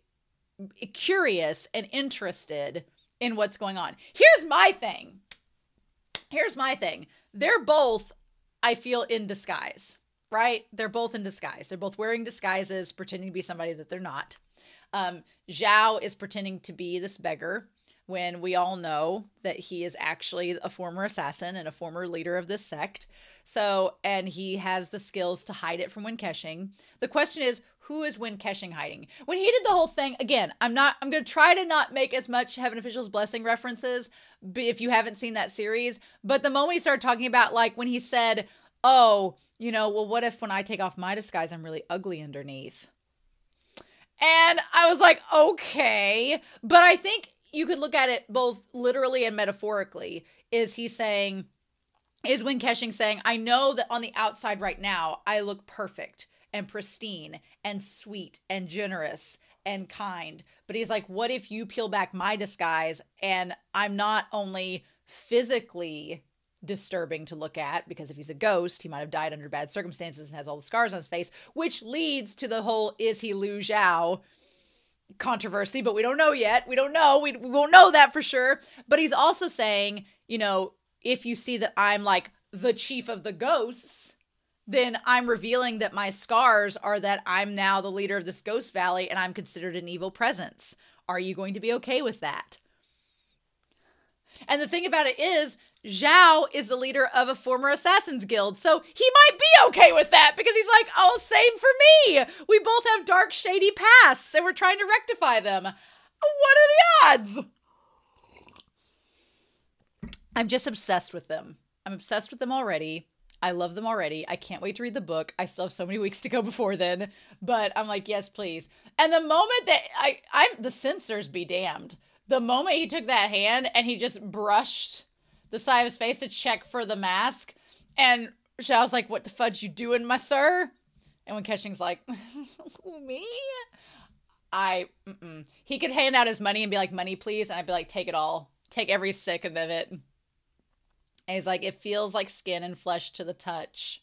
curious and interested in what's going on. Here's my thing. They're both, I feel, in disguise. Right? They're both in disguise. They're both wearing disguises, pretending to be somebody that they're not. Zhao is pretending to be this beggar when we all know that he is actually a former assassin and a former leader of this sect. So, and he has the skills to hide it from Wen Kexing. The question is, who is Wen Kexing hiding? When he did the whole thing, again, I'm going to try to not make as much Heaven Official's Blessing references if you haven't seen that series. But the moment he started talking about, like, when he said, oh, well, what if when I take off my disguise, I'm really ugly underneath? And I was like, okay. But I think you could look at it both literally and metaphorically. Is Wen Kexing saying, I know that on the outside right now, I look perfect and pristine and sweet and generous and kind. But he's like, what if you peel back my disguise and I'm not only physically disturbing to look at, because if he's a ghost, he might have died under bad circumstances and has all the scars on his face, which leads to the whole is he Liu Xiao controversy, but we don't know yet. We don't know. We won't know that for sure. But he's also saying, you know, if you see that I'm like the chief of the ghosts, then I'm revealing that my scars are that I'm now the leader of this ghost valley and I'm considered an evil presence. Are you going to be okay with that? And the thing about it is, Zhao is the leader of a former Assassin's Guild, so he might be okay with that because he's like, oh, same for me. We both have dark, shady pasts, and we're trying to rectify them. What are the odds? I'm just obsessed with them. I'm obsessed with them already. I love them already. I can't wait to read the book. I still have so many weeks to go before then, but I'm like, yes, please. And the moment that the censors be damned. The moment he took that hand and he just brushed the side of his face to check for the mask, and Zhao's like, what the fudge you doing, my sir? And when Keqing's like, me? He could hand out his money and be like, money, please. And I'd be like, take it all. Take every second of it. And he's like, it feels like skin and flesh to the touch.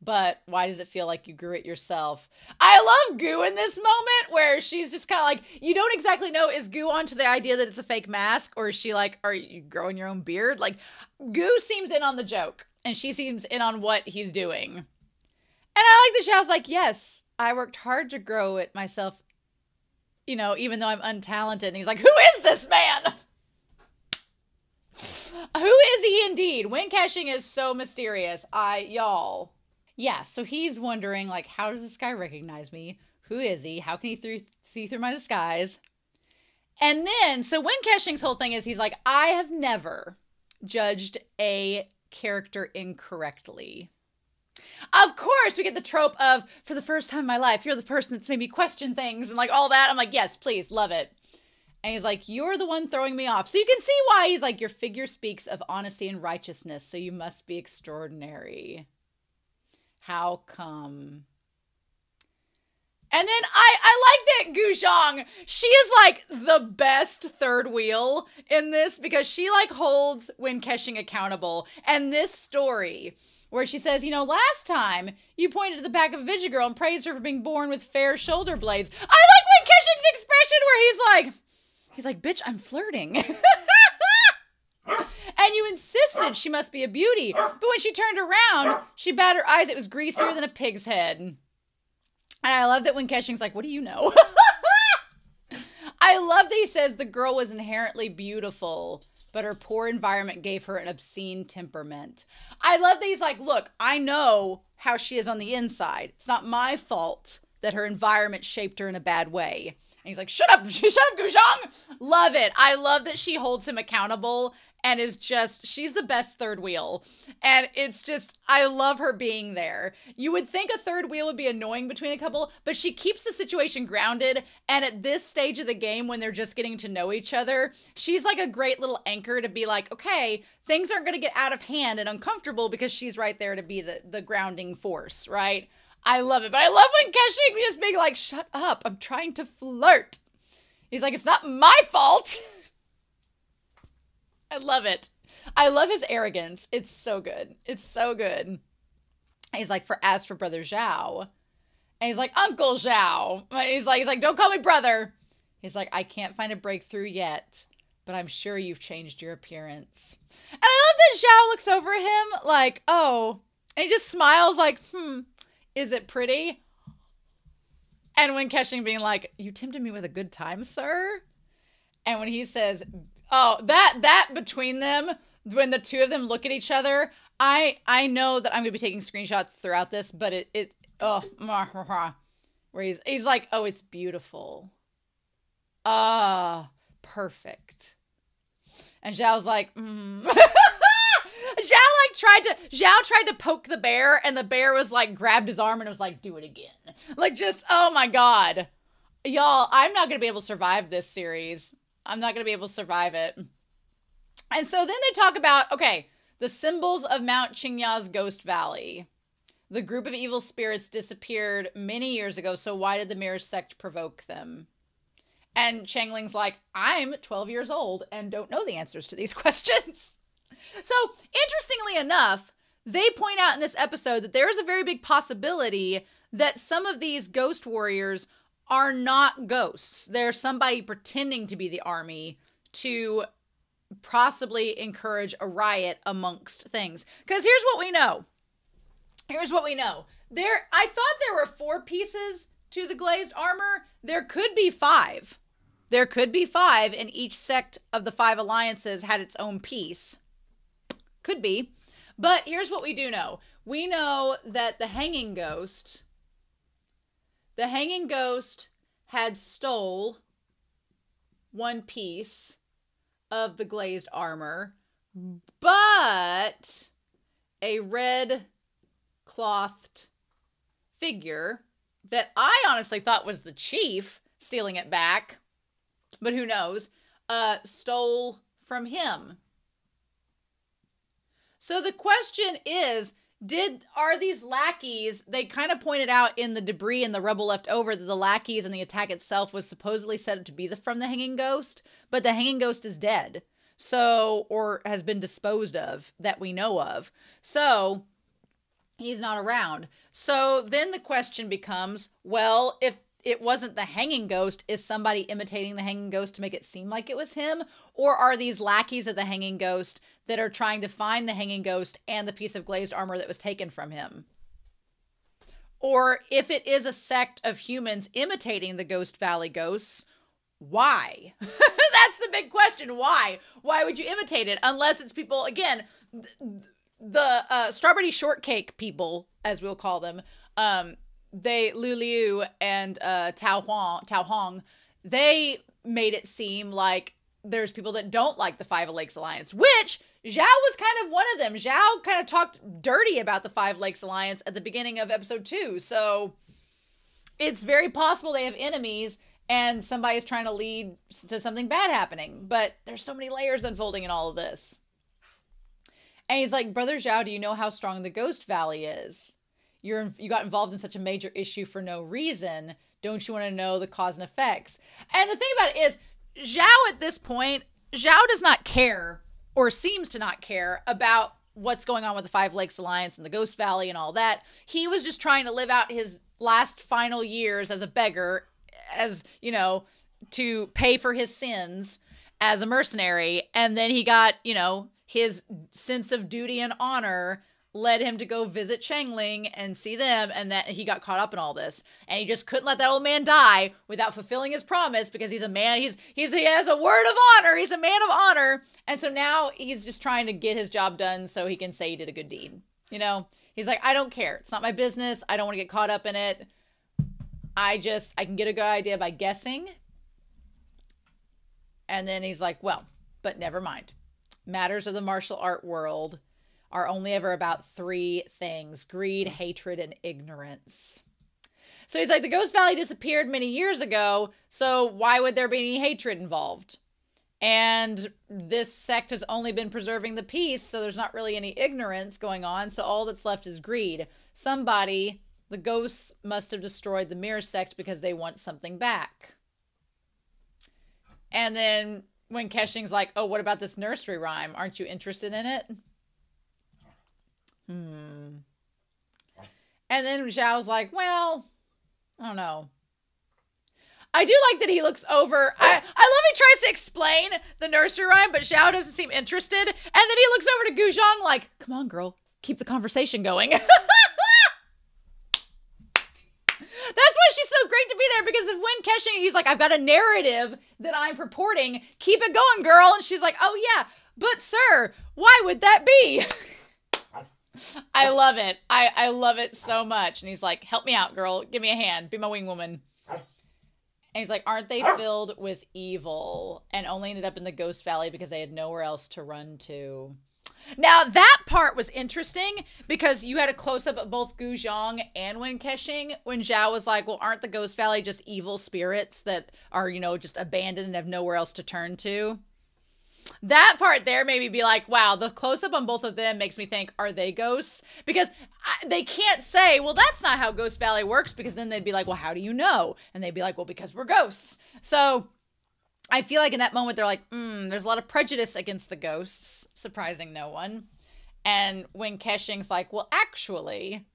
But why does it feel like you grew it yourself? I love Gu in this moment where she's just kind of like, you don't exactly know, is Gu onto the idea that it's a fake mask, or is she like, are you growing your own beard? Like, Gu seems in on the joke and she seems in on what he's doing. And I like that Zhao's like, yes, I worked hard to grow it myself, you know, even though I'm untalented. And he's like, who is this man? Who is he indeed? Wen Keqing is so mysterious. Y'all. Yeah, so he's wondering, like, how does this guy recognize me? Who is he? How can he see through my disguise? And then, so Wen Keqing's whole thing is he's like, I have never judged a character incorrectly. Of course, we get the trope of, for the first time in my life, you're the person that's made me question things and like all that. I'm like, yes, please, love it. And he's like, you're the one throwing me off. So you can see why he's like, your figure speaks of honesty and righteousness, so you must be extraordinary. How come? And then I like that Gu Zhang, she is like the best third wheel in this because she like holds Wen Keqing accountable. And this story where she says, you know, last time you pointed to the back of a Vision Girl and praised her for being born with fair shoulder blades. I like Wen Keqing's expression where he's like, bitch, I'm flirting. And you insisted she must be a beauty. But when she turned around, she bat her eyes. It was greasier than a pig's head. And I love that Wen Keqing's like, what do you know? I love that he says the girl was inherently beautiful, but her poor environment gave her an obscene temperament. I love that he's like, look, I know how she is on the inside. It's not my fault that her environment shaped her in a bad way. And he's like, shut up, Gu Zhang. Love it. I love that she holds him accountable and is just, she's the best third wheel. And it's just, I love her being there. You would think a third wheel would be annoying between a couple, but she keeps the situation grounded. And at this stage of the game, when they're just getting to know each other, she's like a great little anchor to be like, okay, things aren't going to get out of hand and uncomfortable because she's right there to be the grounding force, right? I love it. But I love Wen Keqing just being like, shut up, I'm trying to flirt. He's like, it's not my fault. I love it. I love his arrogance. It's so good. It's so good. He's like, as for Brother Zhao. And he's like, Uncle Zhao. He's like, don't call me brother. He's like, I can't find a breakthrough yet, but I'm sure you've changed your appearance. And I love that Zhao looks over him like, oh, and he just smiles like, is it pretty? And Wen Keqing being like, you tempted me with a good time, sir? And when he says, oh, that between them, when the two of them look at each other, I know that I'm going to be taking screenshots throughout this, but where he's like, oh, it's beautiful. Perfect. And Zhao's like, Zhao tried to poke the bear, and the bear was like, grabbed his arm and was like, do it again. Like, just, oh my God. Y'all, I'm not going to be able to survive this series. I'm not going to be able to survive it. And so then they talk about, okay, the symbols of Mount Qingya's Ghost Valley. The group of evil spirits disappeared many years ago, so why did the Mirror Sect provoke them? And Changling's like, I'm 12 years old and don't know the answers to these questions. So, interestingly enough, they point out in this episode that there is a very big possibility that some of these ghost warriors are not ghosts. They're somebody pretending to be the army to possibly encourage a riot amongst things. Because here's what we know. I thought there were 4 pieces to the glazed armor. There could be 5. And each sect of the 5 alliances had its own piece. Could be. But here's what we do know. We know that the Hanging Ghost had stole 1 piece of the glazed armor, but a red clothed figure that I honestly thought was the chief stealing it back, but who knows, stole from him. So the question is, are these lackeys, they kind of pointed out in the debris and the rubble left over that the lackeys and the attack itself was supposedly set up to be from the Hanging Ghost, but the Hanging Ghost is dead. So, or has been disposed of that we know of. So, he's not around. So then the question becomes, well, if it wasn't the Hanging Ghost, is somebody imitating the Hanging Ghost to make it seem like it was him? Or are these lackeys of the Hanging Ghost that are trying to find the Hanging Ghost and the piece of glazed armor that was taken from him? Or if it is a sect of humans imitating the Ghost Valley ghosts, why? That's the big question. Why? Why would you imitate it? Unless it's people, again, the Strawberry Shortcake people, as we'll call them, Lu Liu and Tao Hong, they made it seem like there's people that don't like the Five Lakes Alliance, which Zhao was kind of one of them. Zhao kind of talked dirty about the Five Lakes Alliance at the beginning of episode 2. So it's very possible they have enemies and somebody's trying to lead to something bad happening. But there's so many layers unfolding in all of this. And he's like, Brother Zhao, do you know how strong the Ghost Valley is? You got involved in such a major issue for no reason. Don't you want to know the cause and effects? And the thing about it is, Zhao at this point, Zhao does not care, or seems to not care, about what's going on with the Five Lakes Alliance and the Ghost Valley and all that. He was just trying to live out his last final years as a beggar, as, you know, to pay for his sins as a mercenary. And then he got, you know, his sense of duty and honor led him to go visit Changling and see them, and that he got caught up in all this. And he just couldn't let that old man die without fulfilling his promise, because he's a man, he has a word of honor, he's a man of honor. And so now he's just trying to get his job done so he can say he did a good deed. You know, he's like, I don't care. It's not my business. I don't want to get caught up in it. I can get a good idea by guessing. And then he's like, well, but never mind. Matters of the martial art world are only ever about 3 things: greed, hatred, and ignorance. So he's like, the Ghost Valley disappeared many years ago, so why would there be any hatred involved? And this sect has only been preserving the peace, so there's not really any ignorance going on, so all that's left is greed. The ghosts must have destroyed the Mirror sect because they want something back. And then when Keshing's like, oh, what about this nursery rhyme? Aren't you interested in it? And then Zhao's like, well, I don't know. I do like that he looks over. I love he tries to explain the nursery rhyme, but Zhao doesn't seem interested. And then he looks over to Guzhong like, come on, girl, keep the conversation going. That's why she's so great to be there, because of when Keshing, he's like, I've got a narrative that I'm purporting. Keep it going, girl. And she's like, oh, yeah, but sir, why would that be? I love it. I love it so much. And he's like, help me out, girl. Give me a hand. Be my wing woman. And he's like, aren't they filled with evil and only ended up in the Ghost Valley because they had nowhere else to run to? Now, that part was interesting because you had a close-up of both Guzhong and Wen Keshing when Zhao was like, well, aren't the Ghost Valley just evil spirits that are, you know, just abandoned and have nowhere else to turn to? That part there made me be like, wow, the close-up on both of them makes me think, are they ghosts? Because they can't say, well, that's not how Ghost Valley works, because then they'd be like, well, how do you know? And they'd be like, well, because we're ghosts. So I feel like in that moment they're like, there's a lot of prejudice against the ghosts, surprising no one. And when Keshing's like, well, actually,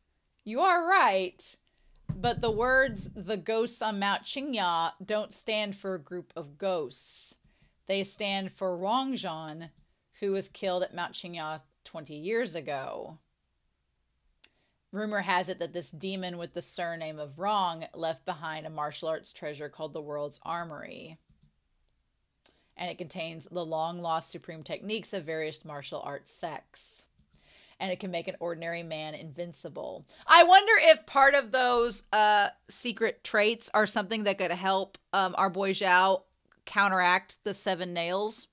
you are right, but the words "the ghosts on Mount Qingya" don't stand for a group of ghosts. They stand for Rongzhan, who was killed at Mount Qingya 20 years ago. Rumor has it that this demon with the surname of Rong left behind a martial arts treasure called the World's Armory. And it contains the long-lost supreme techniques of various martial arts sects. And it can make an ordinary man invincible. I wonder if part of those secret traits are something that could help our boy Zhao counteract the 7 nails.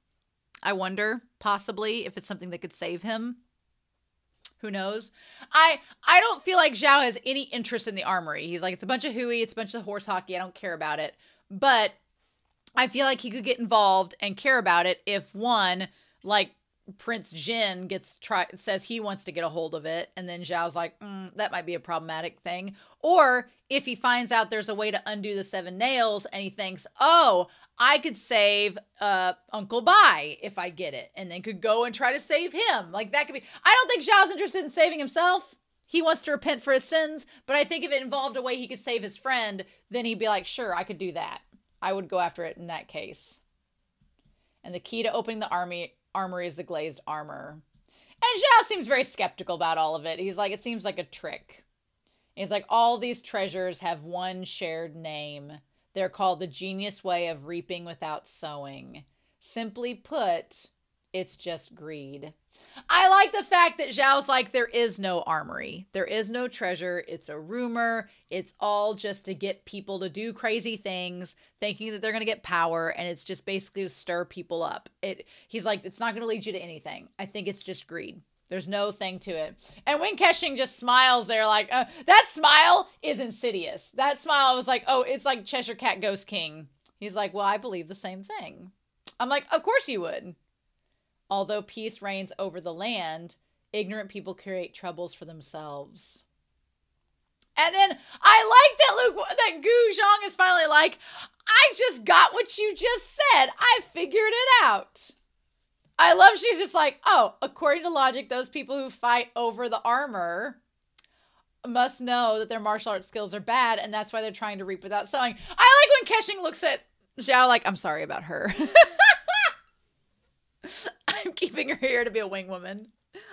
I wonder, possibly, if it's something that could save him. Who knows? I don't feel like Zhao has any interest in the armory. He's like, it's a bunch of hooey, it's a bunch of horse hockey, I don't care about it. But I feel like he could get involved and care about it if one, like Prince Jin says he wants to get a hold of it, and then Zhao's like, that might be a problematic thing. Or if he finds out there's a way to undo the 7 nails and he thinks, oh, I could save Uncle Bai if I get it, and then could go and try to save him. Like that could be, I don't think Zhao's interested in saving himself. He wants to repent for his sins, but I think if it involved a way he could save his friend, then he'd be like, sure, I could do that. I would go after it in that case. And the key to opening the armory is the glazed armor. And Zhao seems very skeptical about all of it. He's like, it seems like a trick. He's like, all these treasures have one shared name. They're called the genius way of reaping without sowing. Simply put, it's just greed. I like the fact that Zhao's like, there is no armory. There is no treasure. It's a rumor. It's all just to get people to do crazy things, thinking that they're going to get power. And it's just basically to stir people up. He's like, it's not going to lead you to anything. I think it's just greed. There's no thing to it. And when Keshing just smiles, they're like, that smile is insidious. That smile was like, oh, it's like Cheshire Cat Ghost King. He's like, well, I believe the same thing. I'm like, of course you would. Although peace reigns over the land, ignorant people create troubles for themselves. And then I like that Gu Zhang is finally like, I just got what you just said. I figured it out. I love she's just like, oh, according to logic, those people who fight over the armor must know that their martial arts skills are bad, and that's why they're trying to reap without sowing. I like when Keshing looks at Zhao like, I'm sorry about her. I'm keeping her here to be a wing woman.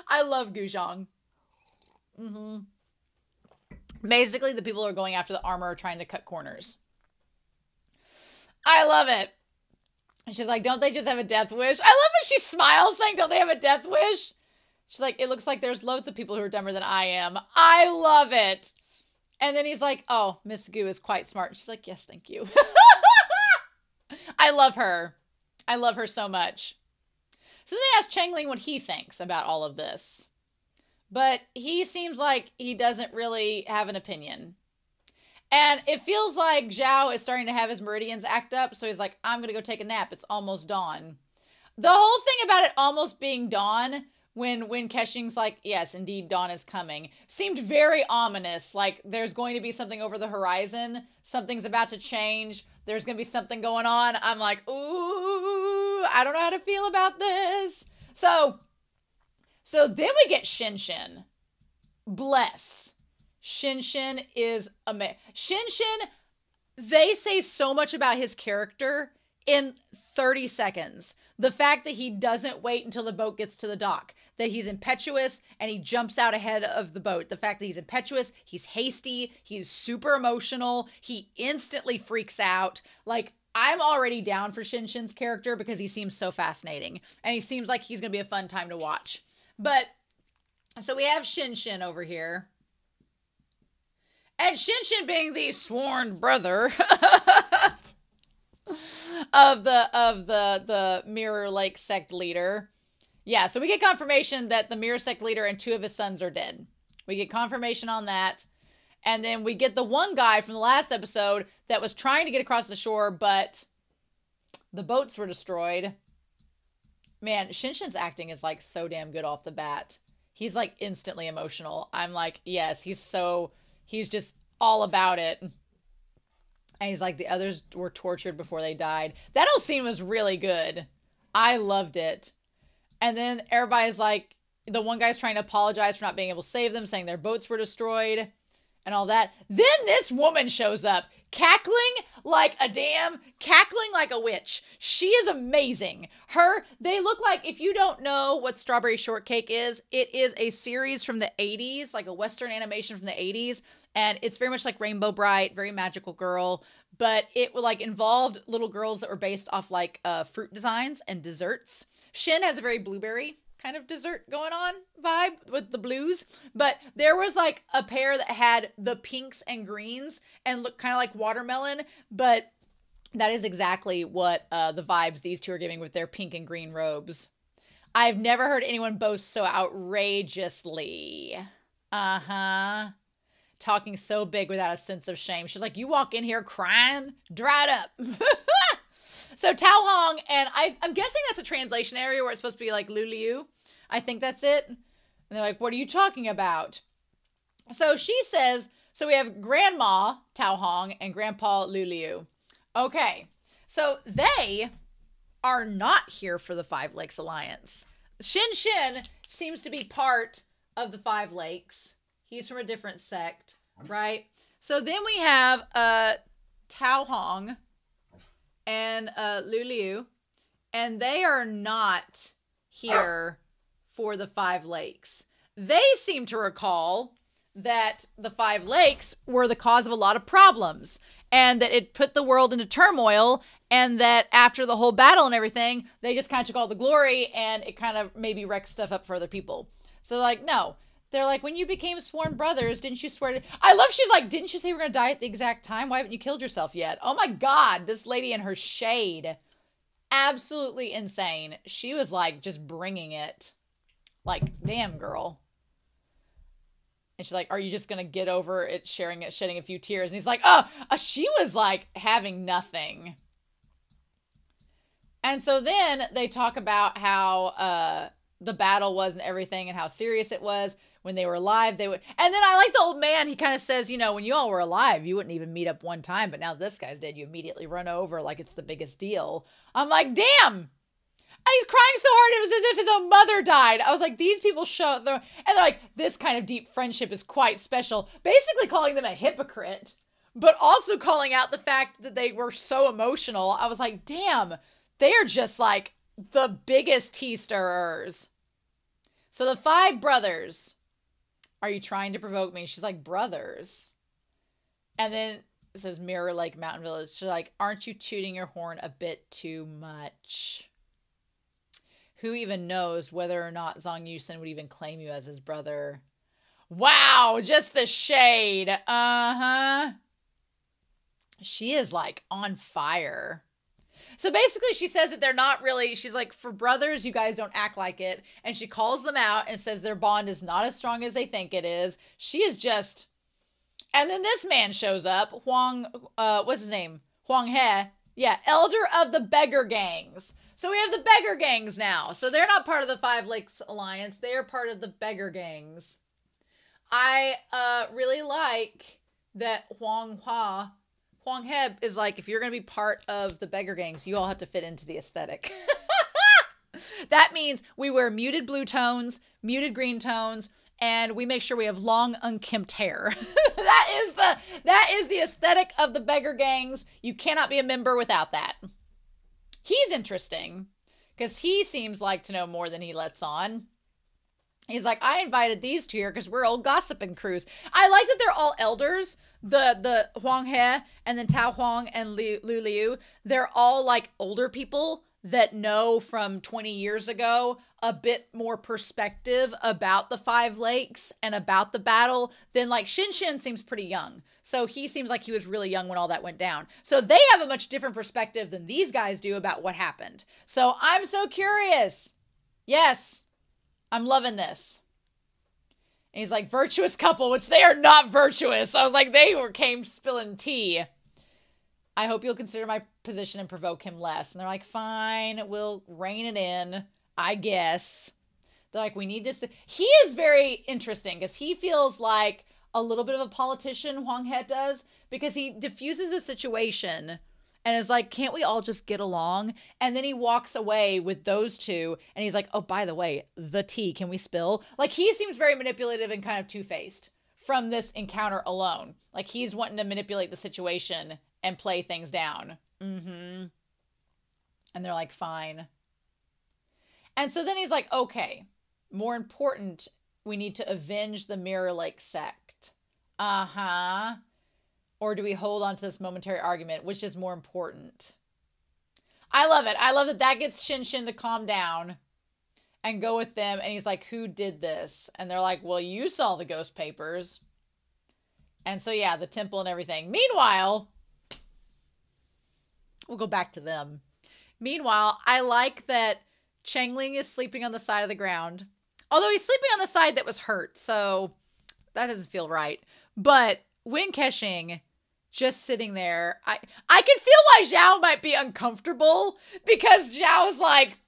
I love Gu Zhang. Basically, the people who are going after the armor are trying to cut corners. I love it. And she's like, don't they just have a death wish? I love when she smiles saying, don't they have a death wish? She's like, it looks like there's loads of people who are dumber than I am. I love it. And then he's like, oh, Miss Gu is quite smart. She's like, yes, thank you. I love her. I love her so much. So they ask Chengling what he thinks about all of this. But he seems like he doesn't really have an opinion. And it feels like Zhao is starting to have his meridians act up. So he's like, I'm going to go take a nap. It's almost dawn. The whole thing about it almost being dawn, when Keshing's like, yes, indeed, dawn is coming, seemed very ominous. Like there's going to be something over the horizon. Something's about to change. There's going to be something going on. I'm like, ooh, I don't know how to feel about this. So then we get Shinshin. Bless. Shinshin is amazing. Shinshin, they say so much about his character in 30 seconds. The fact that he doesn't wait until the boat gets to the dock, that he's impetuous and he jumps out ahead of the boat. The fact that he's impetuous, he's hasty, he's super emotional, he instantly freaks out. Like, I'm already down for Shinshin's character because he seems so fascinating and he seems like he's going to be a fun time to watch. But, so we have Shinshin over here. And Shinshin being the sworn brother of the Mirror Lake sect leader. Yeah, so we get confirmation that the Mirror sect leader and 2 of his sons are dead. We get confirmation on that. And then we get the one guy from the last episode that was trying to get across the shore, but the boats were destroyed. Man, Shinshin's acting is like so damn good off the bat. He's like instantly emotional. I'm like, yes, he's just all about it. And he's like, the others were tortured before they died. That whole scene was really good. I loved it. And then everybody's like, the one guy's trying to apologize for not being able to save them, saying their boats were destroyed and all that. Then this woman shows up, cackling like a witch. She is amazing. They look like, if you don't know what Strawberry Shortcake is, it is a series from the 80s, like a Western animation from the 80s. And it's very much like Rainbow Bright, very magical girl. But it like involved little girls that were based off like fruit designs and desserts. Shin has a very blueberry kind of dessert going on vibe with the blues, but there was like a pair that had the pinks and greens and looked kind of like watermelon, but that is exactly what the vibes these two are giving with their pink and green robes. I've never heard anyone boast so outrageously. Talking so big without a sense of shame. She's like, you walk in here crying, dried up. So Tao Hong, and I'm guessing that's a translation area where it's supposed to be like Lu Liu. I think that's it. And they're like, what are you talking about? So she says, so we have Grandma Tao Hong and Grandpa Lu Liu. Okay, so they are not here for the Five Lakes Alliance. Shin Shin seems to be part of the Five Lakes. He's from a different sect, right? So then we have Tao Hong and Lu Liu, and they are not here for the Five Lakes. They seem to recall that the Five Lakes were the cause of a lot of problems, and that it put the world into turmoil, and that after the whole battle and everything, they just kind of took all the glory, and it kind of maybe wrecked stuff up for other people. So like, no. They're like, when you became sworn brothers, didn't you swear to... I love she's like, didn't you say we're going to die at the exact time? Why haven't you killed yourself yet? Oh my God, this lady and her shade. Absolutely insane. She was like, just bringing it. Like, damn, girl. And she's like, are you just going to get over it, shedding a few tears? And he's like, she was like having nothing. And so then they talk about how the battle was and everything and how serious it was. When they were alive, they would... And then I like the old man. He kind of says, you know, when you all were alive, you wouldn't even meet up one time. But now this guy's dead. You immediately run over like it's the biggest deal. I'm like, damn. He's crying so hard. It was as if his own mother died. I was like, these people and they're like, this kind of deep friendship is quite special. Basically calling them a hypocrite, but also calling out the fact that they were so emotional. I was like, damn, they are just like the biggest tea stirrers. So the five brothers... Are you trying to provoke me? She's like, brothers. And then it says Mirror Lake Mountain Village. She's like, aren't you tooting your horn a bit too much? Who even knows whether or not Zhang Yusen would even claim you as his brother? Wow, just the shade. She is like on fire. So basically she says that they're not really, she's like, for brothers, you guys don't act like it. And she calls them out and says their bond is not as strong as they think it is. She is just, and then this man shows up, what's his name? Huang He. Yeah, elder of the beggar gangs. So we have the beggar gangs now. So they're not part of the Five Lakes Alliance. They are part of the beggar gangs. I really like that Huang He is like, if you're going to be part of the beggar gangs, you all have to fit into the aesthetic. That means we wear muted blue tones, muted green tones, and we make sure we have long, unkempt hair. that is the aesthetic of the beggar gangs. You cannot be a member without that. He's interesting because he seems like to know more than he lets on. He's like, I invited these two here because we're old gossiping crews. I like that they're all elders. The Huang He and then Tao Huang and Lu Liu. They're all like older people that know from 20 years ago a bit more perspective about the Five Lakes and about the battle than like Shin Shin seems pretty young. So he seems like he was really young when all that went down. So they have a much different perspective than these guys do about what happened. So I'm so curious. Yes. I'm loving this. And he's like, virtuous couple, which they are not virtuous. I was like, came spilling tea. I hope you'll consider my position and provoke him less. And they're like, fine, we'll rein it in, I guess. They're like, we need this. He is very interesting because he feels like a little bit of a politician, Huang He does, because he diffuses a situation and is like, can't we all just get along? And then he walks away with those two and he's like, oh, by the way, the tea, can we spill? Like, he seems very manipulative and kind of two-faced from this encounter alone. Like, he's wanting to manipulate the situation and play things down. Mm-hmm. And they're like, fine. And so then he's like, okay, more important, we need to avenge the Mirror Lake sect. Uh-huh. Or do we hold on to this momentary argument? Which is more important? I love it. I love that that gets Shin Shin to calm down and go with them. And he's like, who did this? And they're like, well, you saw the ghost papers. And so, yeah, the temple and everything. Meanwhile, we'll go back to them. Meanwhile, I like that Changling is sleeping on the side of the ground. Although he's sleeping on the side that was hurt, so that doesn't feel right. But Wen Kexing just sitting there, I can feel why Zhao might be uncomfortable, because Zhao is like,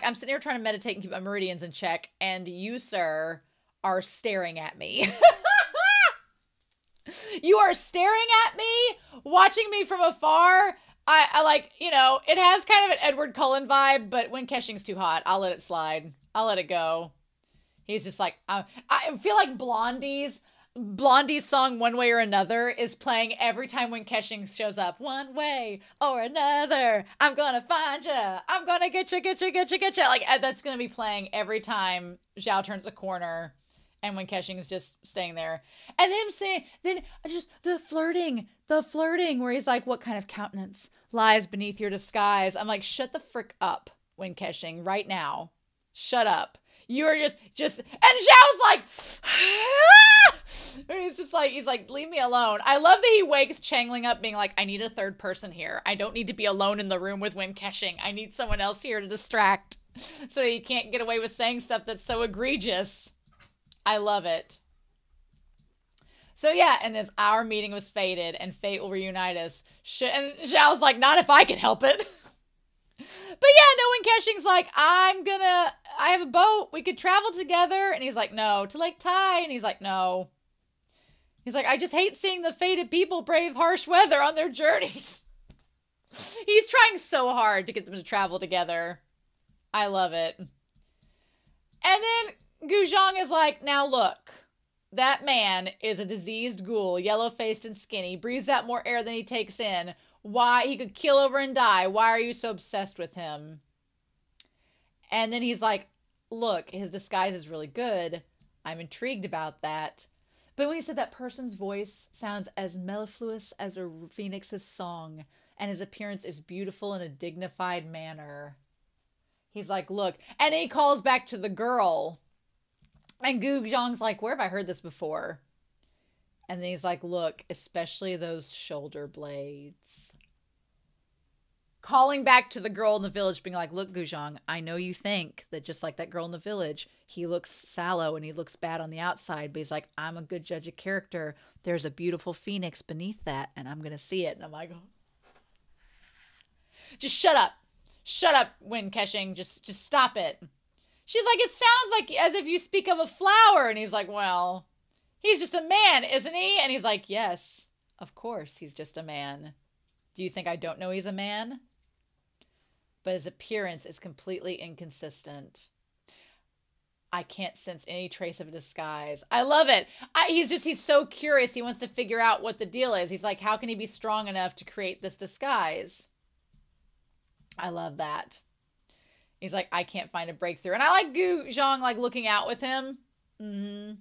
I'm sitting here trying to meditate and keep my meridians in check, and you, sir, are staring at me. You are staring at me, watching me from afar. I like, you know, it has kind of an Edward Cullen vibe, but Wen Kexing's too hot. I'll let it slide. I'll let it go. He's just like, I feel like Blondie's song One Way or Another is playing every time Wen Kexing shows up. One way or another, I'm gonna find you. I'm gonna get you. Like, that's gonna be playing every time Zhao turns a corner and Wen Kexing is just staying there. And him saying, then just the flirting where he's like, what kind of countenance lies beneath your disguise? I'm like, shut the frick up, Wen Kexing, right now. Shut up. You're just, and Zhao's like, he's like, leave me alone. I love that he wakes Changling up being like, I need a third person here. I don't need to be alone in the room with Wen Kexing. I need someone else here to distract so he can't get away with saying stuff that's so egregious. I love it. So yeah, and this our meeting was fated and fate will reunite us. And Zhao's like, not if I can help it. But yeah, no, Wen Kexing's like, I have a boat. We could travel together. And he's like, no, to Lake Tai. And he's like, no. He's like, I just hate seeing the fated people brave harsh weather on their journeys. He's trying so hard to get them to travel together. I love it. And then Gu Zhang is like, now look, that man is a diseased ghoul, yellow-faced and skinny, breathes out more air than he takes in. Why? He could kill over and die. Why are you so obsessed with him? And then he's like, look, his disguise is really good. I'm intrigued about that. But when he said that person's voice sounds as mellifluous as a phoenix's song, and his appearance is beautiful in a dignified manner. He's like, look. And he calls back to the girl. And Gu Zhang's like, where have I heard this before? And then he's like, look, especially those shoulder blades. Calling back to the girl in the village, being like, look, Gu Zhang, I know you think that just like that girl in the village, he looks sallow and he looks bad on the outside. But he's like, I'm a good judge of character. There's a beautiful phoenix beneath that, and I'm going to see it. And I'm like, oh. Just shut up. Shut up, Wen Kexing. Just stop it. She's like, it sounds like as if you speak of a flower. And he's like, well, he's just a man, isn't he? And he's like, yes, of course, he's just a man. Do you think I don't know he's a man? But his appearance is completely inconsistent. I can't sense any trace of a disguise. I love it. He's so curious. He wants to figure out what the deal is. He's like, how can he be strong enough to create this disguise? I love that. He's like, I can't find a breakthrough. And I like Gu Zhang like looking out with him. Mm-hmm.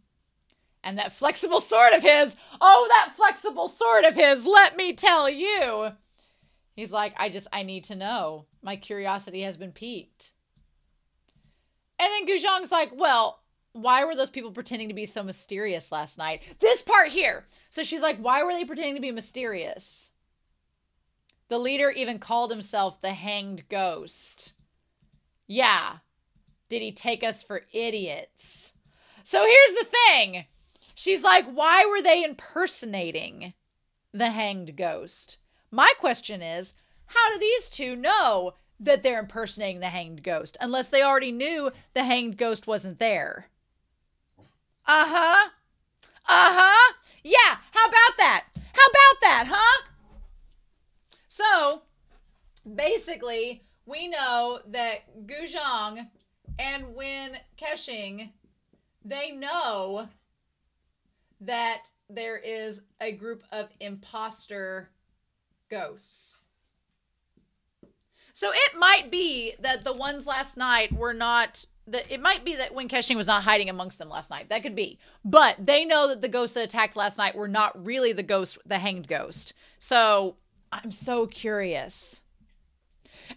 And that flexible sword of his. Oh, that flexible sword of his. Let me tell you. He's like, I need to know. My curiosity has been piqued. And then Gu Zhang's like, well, why were those people pretending to be so mysterious last night? This part here. So she's like, why were they pretending to be mysterious? The leader even called himself the Hanged Ghost. Yeah. Did he take us for idiots? So here's the thing. She's like, why were they impersonating the Hanged Ghost? My question is, how do these two know that they're impersonating the Hanged Ghost? Unless they already knew the Hanged Ghost wasn't there. Uh-huh. Uh-huh. Yeah, how about that? How about that, huh? So, basically, we know that Guzhang and Win Keqing, they know that there is a group of imposter ghosts. So it might be that the ones last night were not, that it might be that Win Keqing was not hiding amongst them last night. That could be. But they know that the ghosts that attacked last night were not really the ghost, the hanged ghost. So I'm so curious.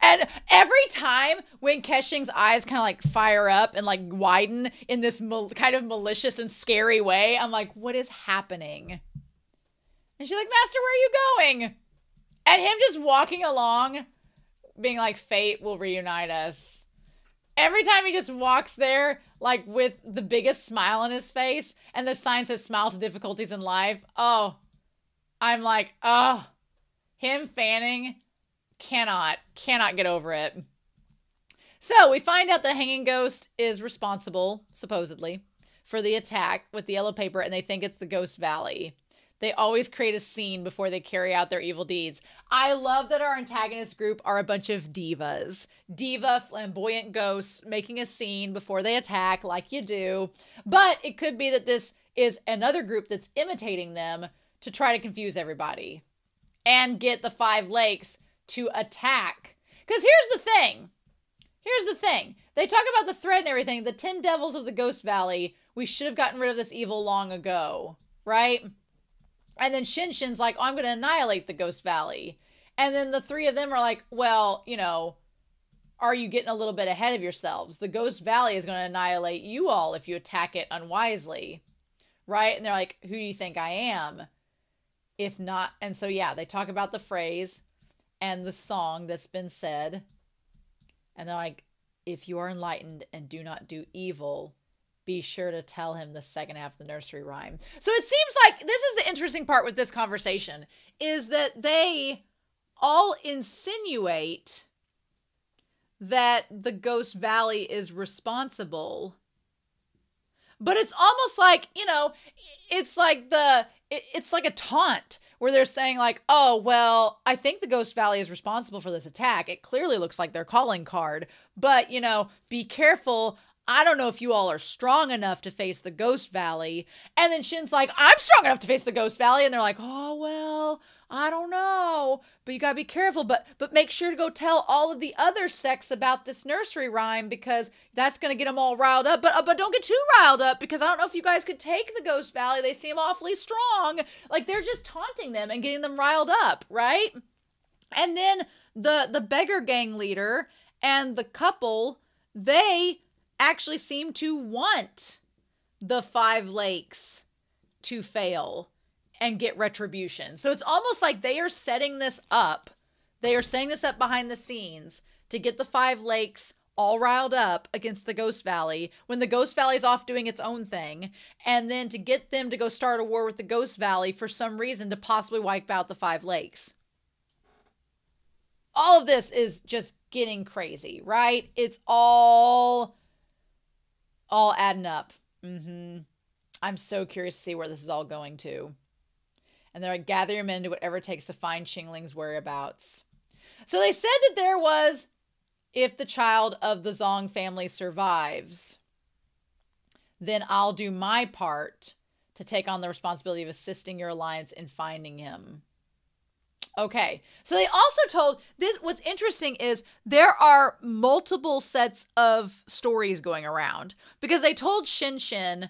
And every time when Keqing's eyes kind of like fire up and like widen in this kind of malicious and scary way, I'm like, what is happening? And she's like, Master, where are you going? And him just walking along, being like, fate will reunite us. Every time he just walks there, like with the biggest smile on his face, and the sign says smile to difficulties in life. Oh, I'm like, oh, him fanning, cannot get over it. So we find out the hanging ghost is responsible, supposedly, for the attack with the yellow paper, and they think it's the Ghost Valley. They always create a scene before they carry out their evil deeds. I love that our antagonist group are a bunch of divas. Diva, flamboyant ghosts making a scene before they attack, like you do. But it could be that this is another group that's imitating them to try to confuse everybody and get the Five Lakes to attack. Because here's the thing. They talk about the threat and everything. The 10 devils of the Ghost Valley. We should have gotten rid of this evil long ago, right? And then Shinshin's like, oh, I'm going to annihilate the Ghost Valley. And then the three of them are like, well, you know, are you getting a little bit ahead of yourselves? The Ghost Valley is going to annihilate you all if you attack it unwisely, right? And they're like, who do you think I am? If not, and so yeah, they talk about the phrase and the song that's been said. And they're like, if you are enlightened and do not do evil, be sure to tell him the second half of the nursery rhyme. So it seems like this is the interesting part with this conversation, is that they all insinuate that the Ghost Valley is responsible. But it's almost like, you know, it's like it's like a taunt where they're saying like, oh, well, I think the Ghost Valley is responsible for this attack. It clearly looks like their calling card, but, you know, be careful. I don't know if you all are strong enough to face the Ghost Valley. And then Shin's like, I'm strong enough to face the Ghost Valley. And they're like, oh, well, I don't know, but you gotta be careful. But make sure to go tell all of the other sects about this nursery rhyme, because that's gonna get them all riled up. But don't get too riled up, because I don't know if you guys could take the Ghost Valley. They seem awfully strong. Like, they're just taunting them and getting them riled up, right? And then the beggar gang leader and the couple, they actually seem to want the Five Lakes to fail and get retribution. So it's almost like they are setting this up. They are setting this up behind the scenes to get the Five Lakes all riled up against the Ghost Valley when the Ghost Valley is off doing its own thing, and then to get them to go start a war with the Ghost Valley for some reason to possibly wipe out the Five Lakes. All of this is just getting crazy, right? It's all adding up. I'm so curious to see where this is all going to. And they're like, gather your men, do whatever it takes to find Qingling's whereabouts. So they said that there was, if the child of the Zong family survives, then I'll do my part to take on the responsibility of assisting your alliance in finding him. Okay, so they also told this. What's interesting is there are multiple sets of stories going around, because they told Shinshin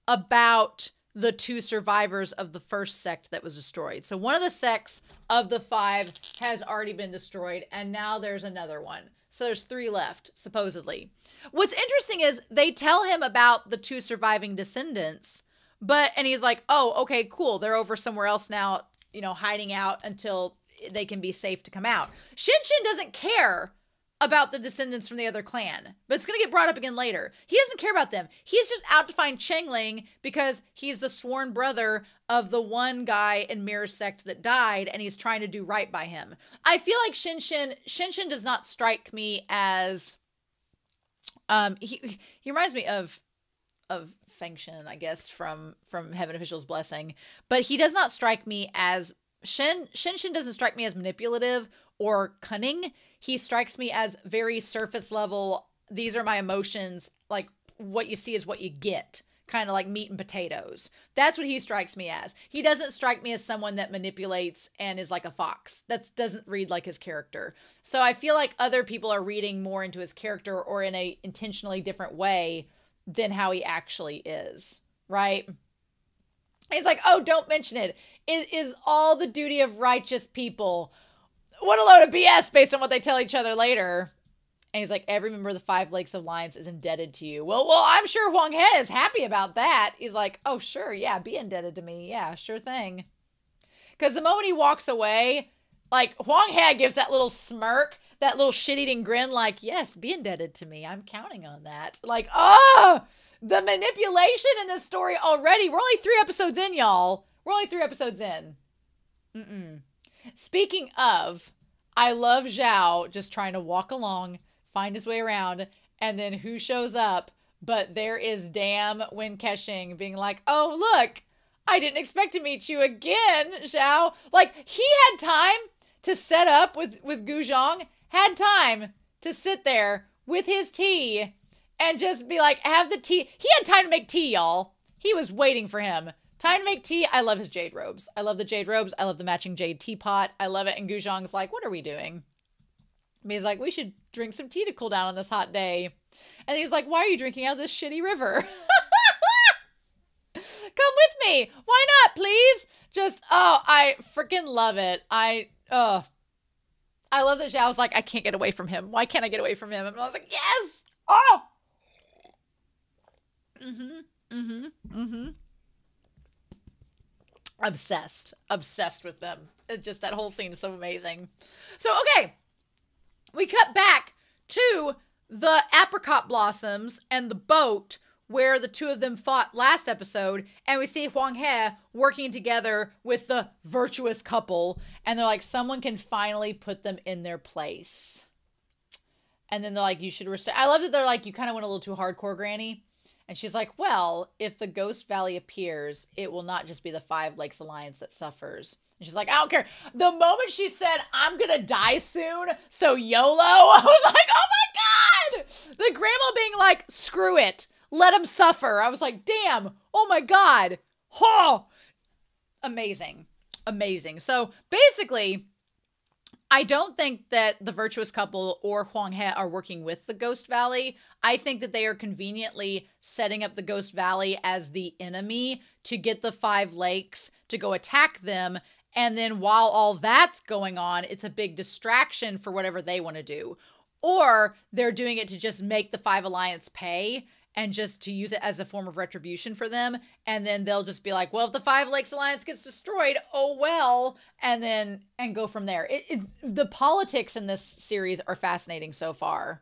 about the two survivors of the first sect that was destroyed. So one of the sects of the five has already been destroyed, and now there's another one. So there's 3 left, supposedly. What's interesting is they tell him about the 2 surviving descendants, and he's like, oh, okay, cool. They're over somewhere else now, you know, hiding out until they can be safe to come out. Shinshin doesn't care about the descendants from the other clan, but it's going to get brought up again later. He doesn't care about them. He's just out to find Qingling because he's the sworn brother of the one guy in Mirror Sect that died, and he's trying to do right by him. I feel like Shinshin does not strike me as, he reminds me of of Fengshen, I guess, from Heaven Official's Blessing. But he does not strike me as Shen doesn't strike me as manipulative or cunning. He strikes me as very surface level. These are my emotions. Like, what you see is what you get. Kind of like meat and potatoes. That's what he strikes me as. He doesn't strike me as someone that manipulates and is like a fox. That doesn't read like his character. So I feel like other people are reading more into his character or in a intentionally different way than how he actually is, right? He's like, oh, don't mention it. It is all the duty of righteous people. What a load of BS based on what they tell each other later. And he's like, every member of the Five Lakes Alliance is indebted to you. Well, I'm sure Huang He is happy about that. He's like, oh, sure, yeah, be indebted to me. Yeah, sure thing. Because the moment he walks away, like, Huang He gives that little smirk, that little shit-eating grin, like, yes, be indebted to me. I'm counting on that. Like, oh, the manipulation in this story already. We're only 3 episodes in, y'all. We're only 3 episodes in. Speaking of, I love Zhao just trying to walk along, find his way around, and then who shows up? But there is Dam Wen Kexing being like, oh, look, I didn't expect to meet you again, Zhao. Like, he had time to set up with Gu Zhong, had time to sit there with his tea and just be like, have the tea. He had time to make tea, y'all. He was waiting for him. Time to make tea. I love his jade robes. I love the jade robes. I love the matching jade teapot. I love it. And Gu Zhong's like, what are we doing? And he's like, we should drink some tea to cool down on this hot day. And he's like, why are you drinking out of this shitty river? Come with me. Why not, please? Just, oh, I freaking love it. I love that Zhao's like, I can't get away from him. Why can't I get away from him? And I was like, yes. Oh. Obsessed with them. Just that whole scene is so amazing. So, okay. We cut back to the apricot blossoms and the boat where the two of them fought last episode, and we see Huang He working together with the virtuous couple, and they're like, someone can finally put them in their place. And then they're like, you should restore. I love that they're like, you kind of went a little too hardcore, Granny. And she's like, well, if the Ghost Valley appears, it will not just be the Five Lakes Alliance that suffers. And she's like, I don't care. The moment she said, I'm going to die soon, so YOLO, I was like, oh my God. The grandma being like, screw it. Let him suffer. I was like, damn. Oh my God. Oh, amazing. Amazing. So basically, I don't think that the virtuous couple or Huang He are working with the Ghost Valley. I think that they are conveniently setting up the Ghost Valley as the enemy to get the Five Lakes to go attack them. And then while all that's going on, it's a big distraction for whatever they want to do. Or they're doing it to just make the Five Alliance pay and just to use it as a form of retribution for them. And then they'll just be like, well, if the Five Lakes Alliance gets destroyed, oh well. And go from there. The politics in this series are fascinating so far.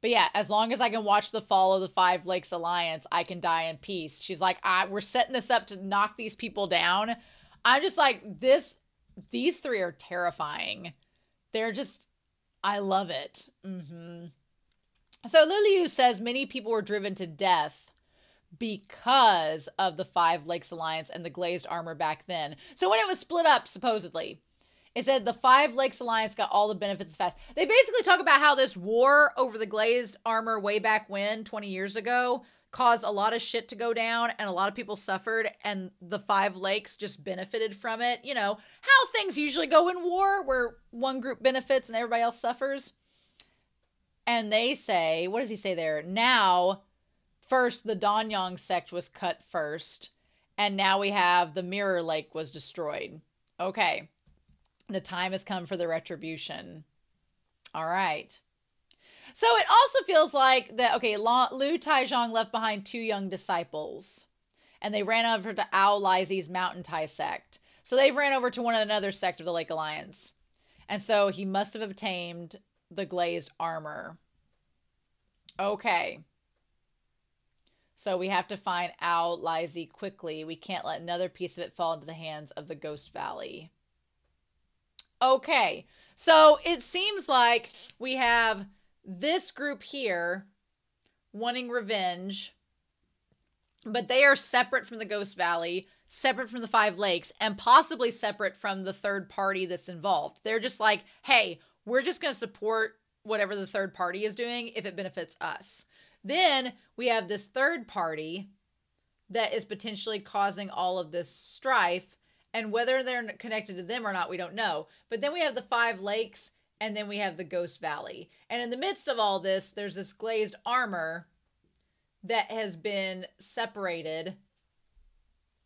But yeah, as long as I can watch the fall of the Five Lakes Alliance, I can die in peace. She's like, we're setting this up to knock these people down. I'm just like, these 3 are terrifying. They're just, I love it. So Liliu says many people were driven to death because of the Five Lakes Alliance and the glazed armor back then. So when it was split up, supposedly, it said the Five Lakes Alliance got all the benefits fast. They basically talk about how this war over the glazed armor way back when, 20 years ago, caused a lot of shit to go down and a lot of people suffered, and the Five Lakes just benefited from it. You know, how things usually go in war where one group benefits and everybody else suffers. And they say, what does he say there? Now, first the Danyang sect was cut first, and now we have the Mirror Lake was destroyed. Okay. The time has come for the retribution. All right. So it also feels like that, okay, Lu Taizhong left behind 2 young disciples. And they ran over to Ao Lizi's Mountain Tai sect. So they've ran over to another sect of the Lake Alliance. And so he must have obtained the glazed armor. Okay. So we have to find Ao Lizi quickly. We can't let another piece of it fall into the hands of the Ghost Valley. Okay. So it seems like we have this group here wanting revenge But they are separate from the Ghost Valley, separate from the Five Lakes, and possibly separate from the third party that's involved. They're just like, hey, we're just going to support whatever the third party is doing if it benefits us. Then we have this third party that is potentially causing all of this strife, and whether they're connected to them or not, we don't know. But then we have the Five Lakes, and then we have the Ghost Valley. And in the midst of all this, there's this glazed armor that has been separated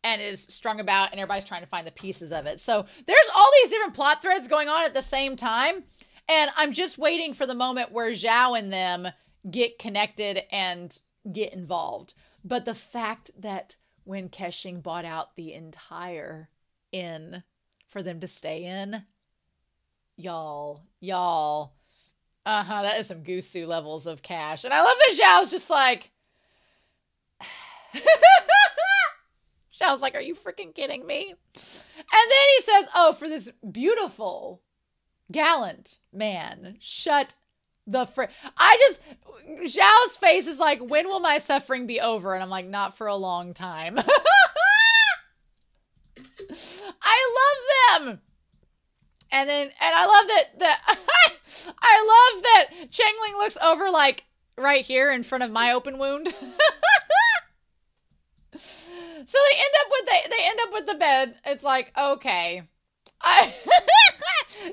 and is strung about, and everybody's trying to find the pieces of it. So there's all these different plot threads going on at the same time, and I'm just waiting for the moment where Zhao and them get connected and get involved. But the fact that when Keqing bought out the entire inn for them to stay in, y'all, that is some Gusu levels of cash. And I love that Zhao's just like, Zhao's like, are you freaking kidding me? And then he says, oh, for this beautiful, gallant man, shut the frick. Zhao's face is like, when will my suffering be over? And I'm like, not for a long time. I love them. And I love that I love that Changling looks over like right here in front of my open wound. So they end up with the bed. It's like, okay.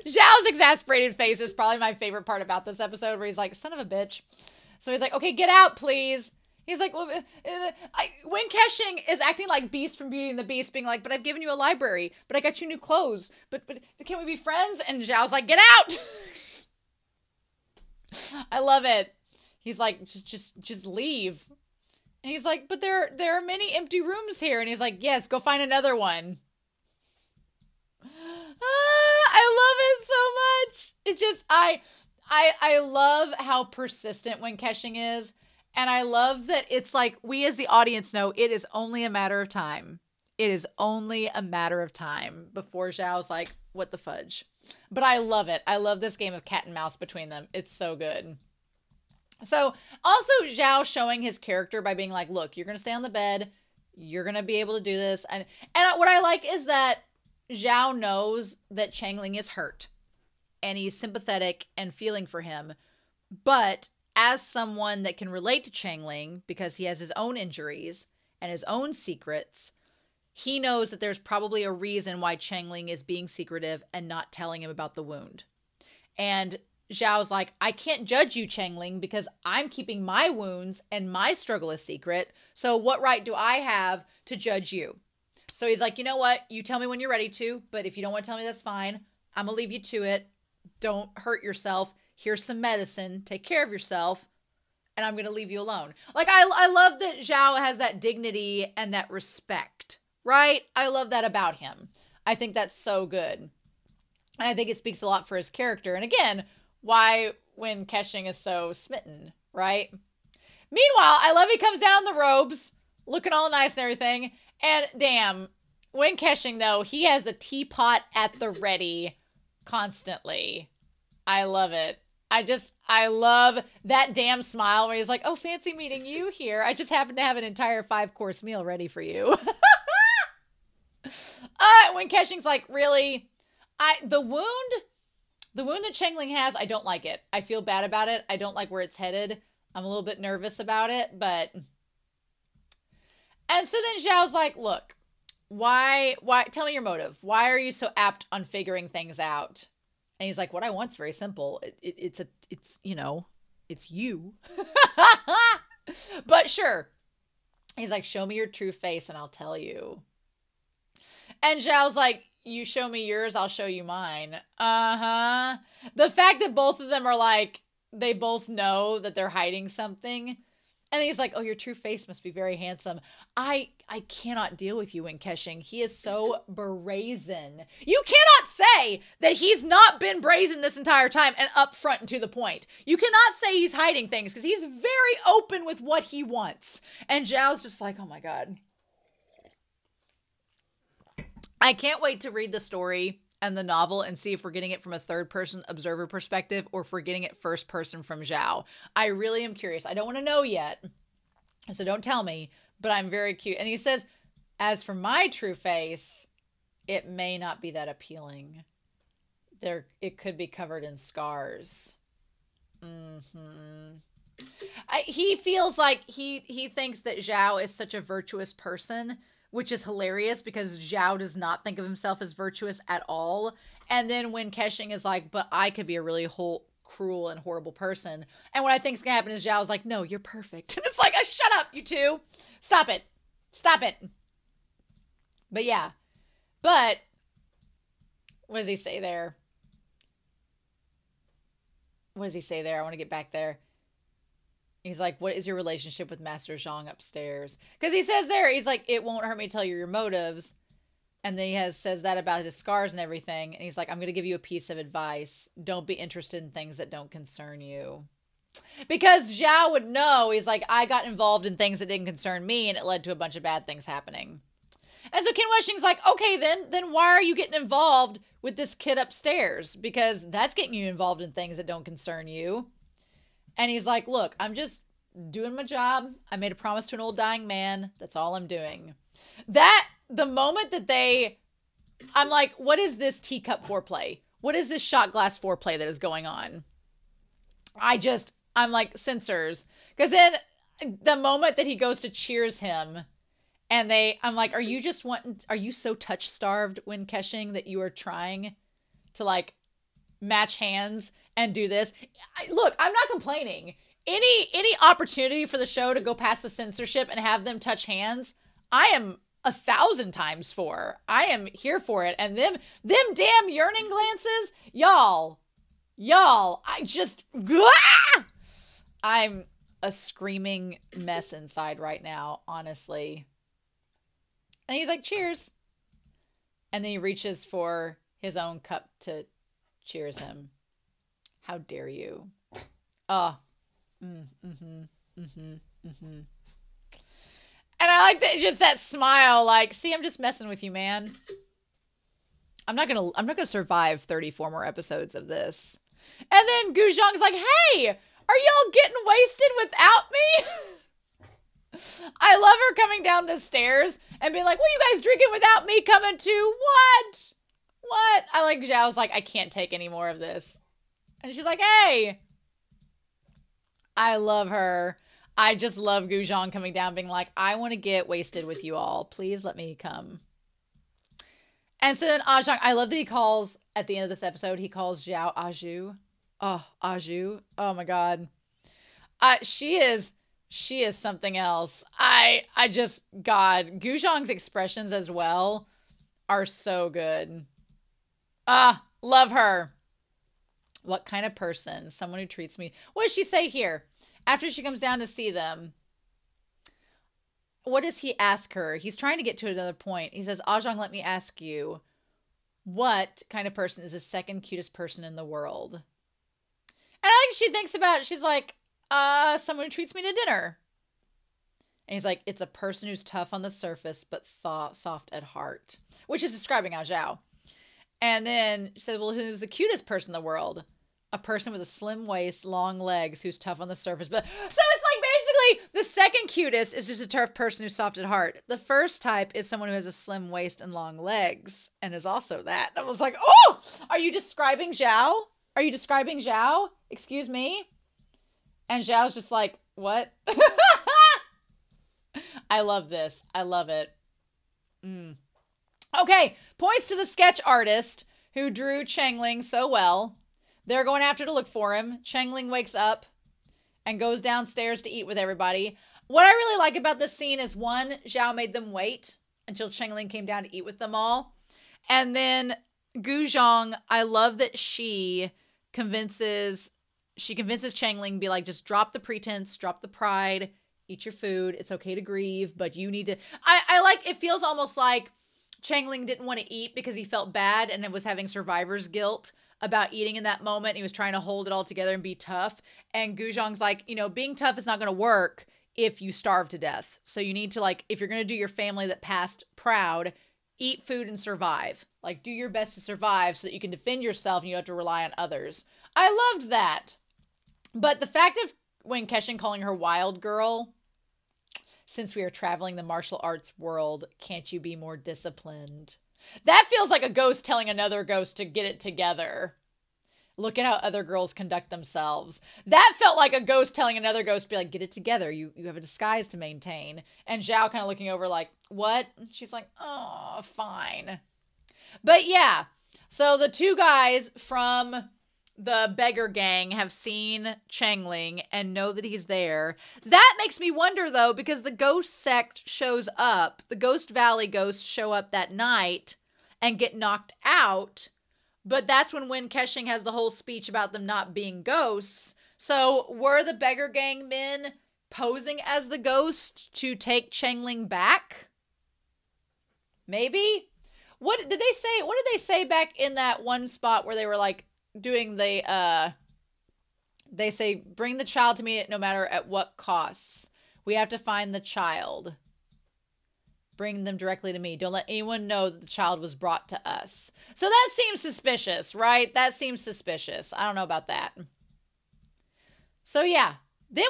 Zhao's exasperated face is probably my favorite part about this episode, where he's like, son of a bitch. So he's like, okay, get out, please. He's like, well, when Keqing is acting like Beast from Beauty and the Beast, being like, but I've given you a library, but I got you new clothes, but can we be friends? And Zhao's like, get out. I love it. He's like, just leave. And he's like, but there are many empty rooms here. And he's like, yes, go find another one. I love it so much. It just, I love how persistent when Keqing is. And I love that it's like, we as the audience know it is only a matter of time. It is only a matter of time before Zhao's like, what the fudge? But I love it. I love this game of cat and mouse between them. It's so good. So also Zhao showing his character by being like, look, you're going to stay on the bed. You're going to be able to do this. And what I like is that Zhao knows that Changling is hurt and he's sympathetic and feeling for him. But as someone that can relate to Changling because he has his own injuries and his own secrets, he knows that there's probably a reason why Changling is being secretive and not telling him about the wound. And Zhao's like, I can't judge you, Changling, because I'm keeping my wounds and my struggle a secret. So what right do I have to judge you? So he's like, you know what? You tell me when you're ready to, but if you don't want to tell me, that's fine. I'm going to leave you to it. Don't hurt yourself. Here's some medicine. Take care of yourself. And I'm going to leave you alone. Like, I love that Zhao has that dignity and that respect, right? I love that about him. I think that's so good. And I think it speaks a lot for his character. And again, why when Keqing is so smitten, right? Meanwhile, I love he comes down the robes, looking all nice and everything. And damn, when Keqing, though, he has the teapot at the ready constantly. I love it. I love that damn smile where he's like, oh, fancy meeting you here. I just happen to have an entire 5-course meal ready for you. When Keqing's like, really? The wound that Changling has, I don't like it. I feel bad about it. I don't like where it's headed. I'm a little bit nervous about it, but... And so then Zhao's like, look, why, tell me your motive. Why are you so apt on figuring things out? And he's like, what I want's very simple. It's you. But sure. He's like, show me your true face and I'll tell you. And Zhao's like, you show me yours, I'll show you mine. Uh-huh. The fact that both of them are like, they both know that they're hiding something. And he's like, oh, your true face must be very handsome. I cannot deal with you, Keqing. He is so brazen. You cannot say that he's not been brazen this entire time and upfront and to the point. You cannot say he's hiding things because he's very open with what he wants. And Zhao's just like, oh my God. I can't wait to read the story and the novel and see if we're getting it from a third-person observer perspective or if we're getting it first-person from Zhao. I really am curious. I don't want to know yet, so don't tell me. but I'm very cute. And he says, as for my true face, it may not be that appealing. It could be covered in scars. He feels like he thinks that Zhao is such a virtuous person, which is hilarious because Zhao does not think of himself as virtuous at all. And then when Keqing is like, but I could be a really cruel and horrible person. And what I think is going to happen is Zhao's like, no, you're perfect. And it's like, shut up, you two. Stop it. Stop it. But yeah. But what does he say there? What does he say there? I want to get back there. He's like, what is your relationship with Master Zhang upstairs? Because he says there, he's like, it won't hurt me to tell you your motives. And then he says that about his scars and everything. And he's like, I'm going to give you a piece of advice. Don't be interested in things that don't concern you. Because Zhao would know, he's like, I got involved in things that didn't concern me, and it led to a bunch of bad things happening. And so Qin Wuxing's like, okay, then why are you getting involved with this kid upstairs? Because that's getting you involved in things that don't concern you. And he's like, look, I'm just doing my job. I made a promise to an old dying man. That's all I'm doing. The moment that I'm like, what is this teacup foreplay? What is this shot glass foreplay that is going on? I'm like, censors. Because then the moment that he goes to cheers him, and I'm like, are you so touch starved when Keqing that you are trying to like match hands and do this? Look, I'm not complaining. Any opportunity for the show to go past the censorship and have them touch hands, I am 1,000 times for. I am here for it. And them damn yearning glances, y'all, I'm a screaming mess inside right now, honestly. And he's like, cheers. And then he reaches for his own cup to cheers him. How dare you? And I like just that smile, like, see, I'm just messing with you, man. I'm not gonna survive 34 more episodes of this. And then Gu Zhang's like, hey, are y'all getting wasted without me? I love her coming down the stairs and being like, what are you guys drinking without me coming to? What? I like Zhao's like, I can't take any more of this. And she's like, hey. I love her. I just love Gu Zhang coming down being like, I want to get wasted with you all. Please let me come. And so then Zhang, I love that he calls, at the end of this episode, he calls Zhao Aju. Oh, Aju. Oh my God. She is something else. God, Gu Zhang's expressions as well are so good. Love her. What kind of person? Someone who treats me. What does she say here? After she comes down to see them, what does he ask her? He's trying to get to another point. He says, Zhang, let me ask you, what kind of person is the second cutest person in the world? And I like she thinks about it. She's like, someone who treats me to dinner. And he's like, it's a person who's tough on the surface, but soft at heart, which is describing Zhao. And then she said, well, who's the cutest person in the world? A person with a slim waist, long legs, who's tough on the surface. But so it's like basically the second cutest is just a tough person who's soft at heart. The first type is someone who has a slim waist and long legs and is also that. I was like, oh, are you describing Zhao? Are you describing Zhao? Excuse me? And Zhao's just like, what? I love this. I love it. Okay, points to the sketch artist who drew Changling so well. They're going after to look for him. Changling wakes up and goes downstairs to eat with everybody. What I really like about this scene is, one, Zhao made them wait until Changling came down to eat with them all. And then Gu Zhang, I love that she convinces Changling, be like, just drop the pretense, drop the pride, eat your food. It's okay to grieve, but you need to... I like, it feels almost like Changling didn't want to eat because he felt bad and was having survivor's guilt about eating in that moment. He was trying to hold it all together and be tough. And Gu Zhang's like, being tough is not going to work if you starve to death. So you need to, like, if you're going to do your family that passed proud, eat food and survive. Like, do your best to survive so that you can defend yourself and you don't have to rely on others. I loved that. But the fact of when Keqing calling her wild girl, Since we are traveling the martial arts world, can't you be more disciplined? That feels like a ghost telling another ghost to get it together. Look at how other girls conduct themselves. That felt like a ghost telling another ghost to be like, get it together. You have a disguise to maintain. And Zhao kind of looking over like, what? She's like, oh, fine. But yeah, so the two guys from the beggar gang have seen Changling and know that he's there. That makes me wonder, though, because the ghost sect shows up. The Ghost Valley ghosts show up that night and get knocked out. But that's when Keqing has the whole speech about them not being ghosts. So were the beggar gang men posing as the ghost to take Changling back? Maybe? What did they say? What did they say back in that one spot where they were like doing the, they say, bring the child to me no matter at what costs. We have to find the child. Bring them directly to me. Don't let anyone know that the child was brought to us. So that seems suspicious, right? That seems suspicious. I don't know about that. So yeah, then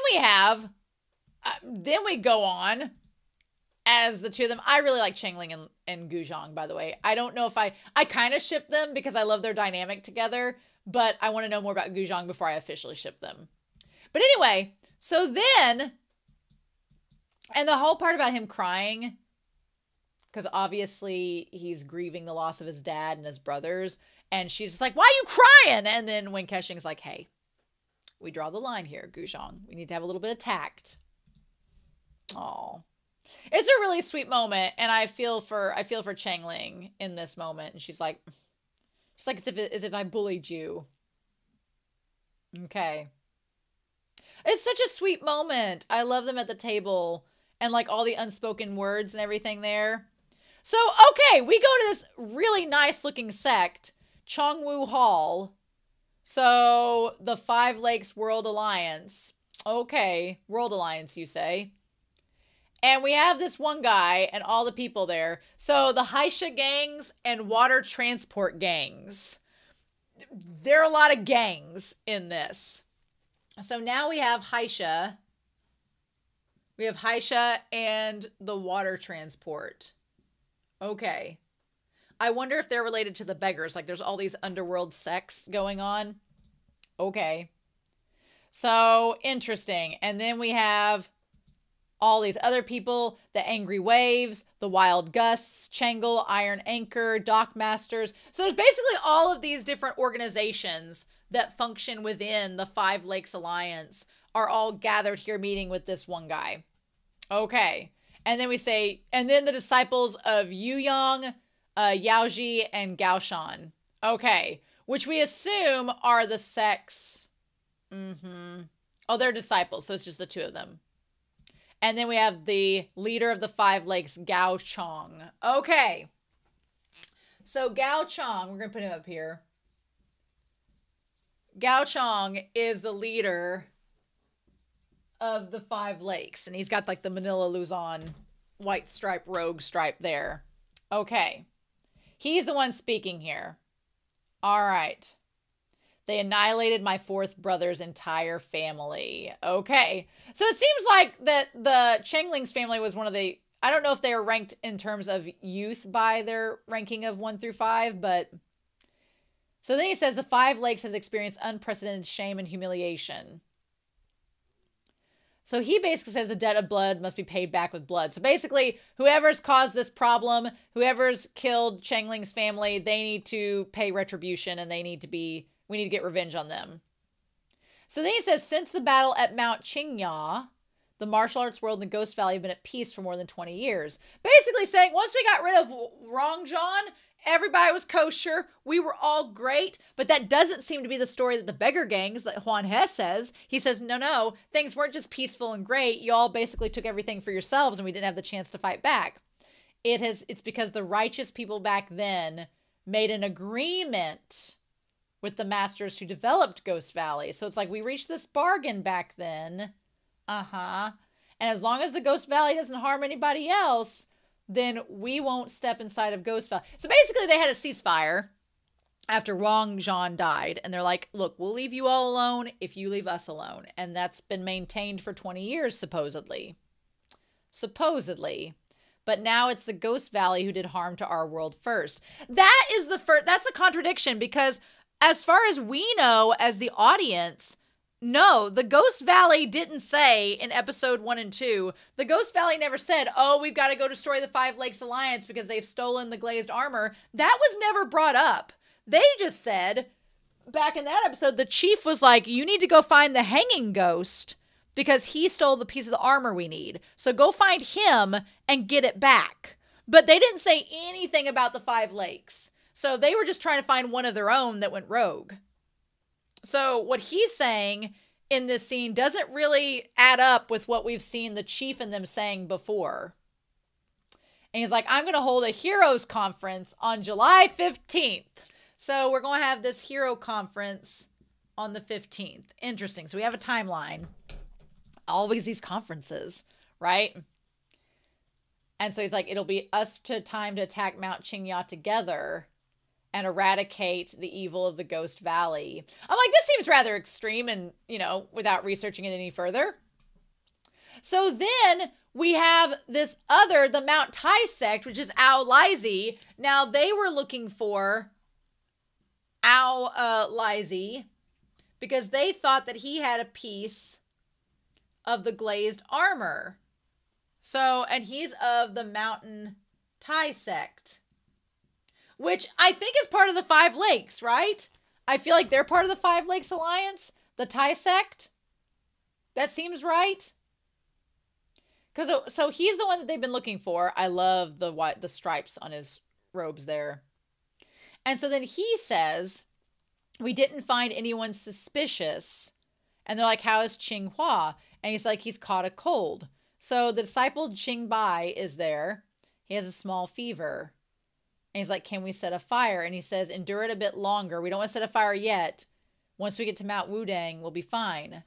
we go on as the two of them. I really like Changling and Guzhong, by the way. I don't know if I kind of ship them because I love their dynamic together, but I want to know more about Guzhong before I officially ship them. But anyway, so then, and the whole part about him crying, because obviously he's grieving the loss of his dad and his brothers. And she's just like, why are you crying? And then when Keqing's like, hey, we draw the line here, Guzhong. We need to have a little bit of tact. Oh, it's a really sweet moment. And I feel for Changling in this moment. And she's like as if I bullied you. Okay. It's such a sweet moment. I love them at the table and like all the unspoken words and everything there. So, okay, we go to this really nice looking sect, Chongwu Hall. So, the Five Lakes World Alliance. Okay, World Alliance, you say. And we have this one guy and all the people there. So, the Haisha gangs and water transport gangs. There are a lot of gangs in this. So, now we have Haisha. We have Haisha and the water transport. Okay. I wonder if they're related to the beggars. Like there's all these underworld sects going on. Okay. So interesting. And then we have all these other people, the Angry Waves, the Wild Gusts, Changle, Iron Anchor, Dock Masters. So there's basically all of these different organizations that function within the Five Lakes Alliance are all gathered here meeting with this one guy. Okay. And then we say, and then the disciples of Yuyong, Yaoji, and Gaoshan. Okay. Which we assume are the sects. Oh, they're disciples. So it's just the two of them. And then we have the leader of the Five Lakes, Gao Chong. Okay. So Gao Chong, we're going to put him up here. Gao Chong is the leader of the Five Lakes. And he's got like the Manila Luzon white stripe, rogue stripe there. Okay. He's the one speaking here. All right. They annihilated my fourth brother's entire family. Okay. So it seems like that the Changling's family was one of the, I don't know if they are ranked in terms of youth by their ranking of 1 through 5, but so then he says the Five Lakes has experienced unprecedented shame and humiliation. So he basically says the debt of blood must be paid back with blood. So basically, whoever's caused this problem, whoever's killed Changling's family, they need to pay retribution and we need to get revenge on them. So then he says, since the battle at Mount Qingya, the martial arts world and the Ghost Valley have been at peace for more than 20 years. Basically saying, once we got rid of Rongzhan, everybody was kosher. We were all great. But that doesn't seem to be the story that the beggar gangs, that Huan He says. He says, no, things weren't just peaceful and great. You all basically took everything for yourselves and we didn't have the chance to fight back. It's because the righteous people back then made an agreement with the masters who developed Ghost Valley. So it's like we reached this bargain back then. And as long as the Ghost Valley doesn't harm anybody else, then we won't step inside of Ghost Valley. So basically they had a ceasefire after Rongzhan died. And they're like, look, we'll leave you all alone if you leave us alone. And that's been maintained for 20 years, supposedly. supposedly. But now it's the Ghost Valley who did harm to our world first. That is the first, that's a contradiction, because as far as we know as the audience, no, the Ghost Valley didn't say in episode 1 and 2, the Ghost Valley never said, oh, we've got to go destroy the Five Lakes Alliance because they've stolen the glazed armor. That was never brought up. They just said, back in that episode, the chief was like, you need to go find the hanging ghost because he stole the piece of the armor we need. So go find him and get it back. But they didn't say anything about the Five Lakes. So they were just trying to find one of their own that went rogue. So what he's saying in this scene doesn't really add up with what we've seen the chief and them saying before. And he's like, I'm going to hold a heroes conference on July 15th. So we're going to have this hero conference on the 15th. Interesting. So we have a timeline. Always these conferences, right? And so he's like, it'll be us to time to attack Mount Qingya together and eradicate the evil of the Ghost Valley. I'm like, this seems rather extreme and, without researching it any further. So then we have this other, the Mount Tai sect, which is Ao Lizey. Now they were looking for Ao Lizey because they thought that he had a piece of the glazed armor. So, and he's of the Mountain Tai sect, which I think is part of the Five Lakes, right? I feel like they're part of the Five Lakes Alliance, the Tai sect. That seems right. So he's the one that they've been looking for. I love the stripes on his robes there. And so then he says, we didn't find anyone suspicious. And they're like, how is Qing Hua? And he's like, he's caught a cold. So the disciple Qing Bai is there. He has a small fever. And he's like, can we set a fire? And he says, endure it a bit longer. We don't want to set a fire yet. Once we get to Mount Wudang, we'll be fine.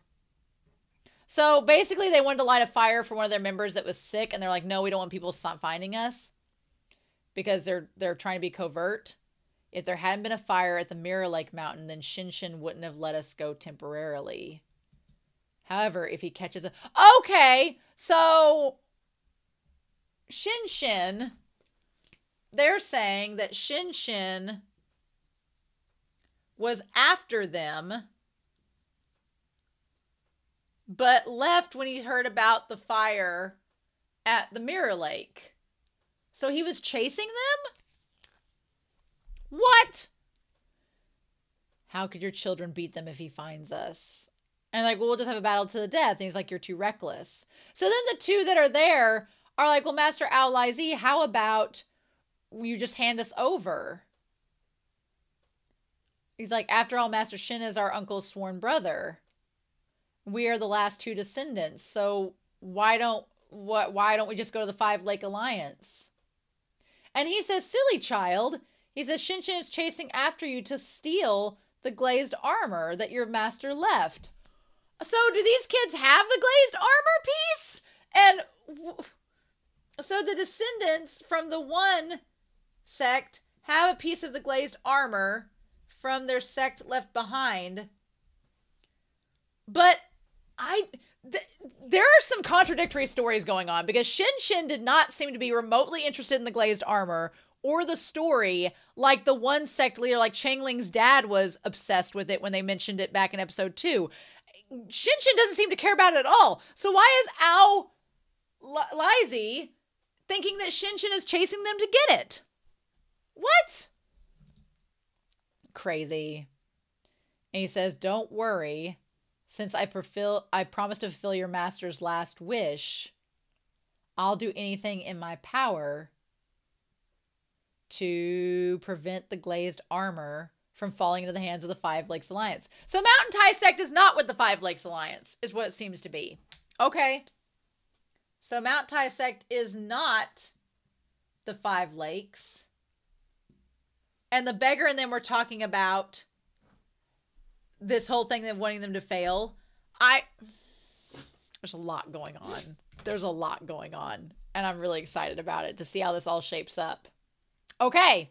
So basically they wanted to light a fire for one of their members that was sick. And they're like, no, we don't want people finding us. Because they're trying to be covert. If there hadn't been a fire at the Mirror Lake Mountain, then Shinshin wouldn't have let us go temporarily. However, if he catches a... Okay, so Shinshin... They're saying that Shinshin was after them, but left when he heard about the fire at the Mirror Lake. So he was chasing them? What? How could your children beat them if he finds us? And like, well, we'll just have a battle to the death. And he's like, you're too reckless. So then the two that are there are like, well, Master Ao Lizey, how about you just hand us over? He's like, after all, Master Shin is our uncle's sworn brother. We are the last two descendants. So why don't we just go to the Five Lake Alliance? And he says, silly child. He says, Shinshin is chasing after you to steal the glazed armor that your master left. So do these kids have the glazed armor piece? And so the descendants from the one sect have a piece of the glazed armor from their sect left behind. But there are some contradictory stories going on because Shinshin did not seem to be remotely interested in the glazed armor or the story like the one sect leader, like Changling's dad was obsessed with it when they mentioned it back in episode 2. Shinshin doesn't seem to care about it at all. So why is Ao Lizey thinking that Shinshin is chasing them to get it? What? Crazy. And he says, don't worry. Since I promise to fulfill your master's last wish, I'll do anything in my power to prevent the glazed armor from falling into the hands of the Five Lakes Alliance. So Mountain Tai sect is not with the Five Lakes Alliance, is what it seems to be. Okay. So Mount Tai sect is not the Five Lakes. And the beggar and them were talking about this whole thing of wanting them to fail. There's a lot going on. There's a lot going on. And I'm really excited about it to see how this all shapes up. Okay.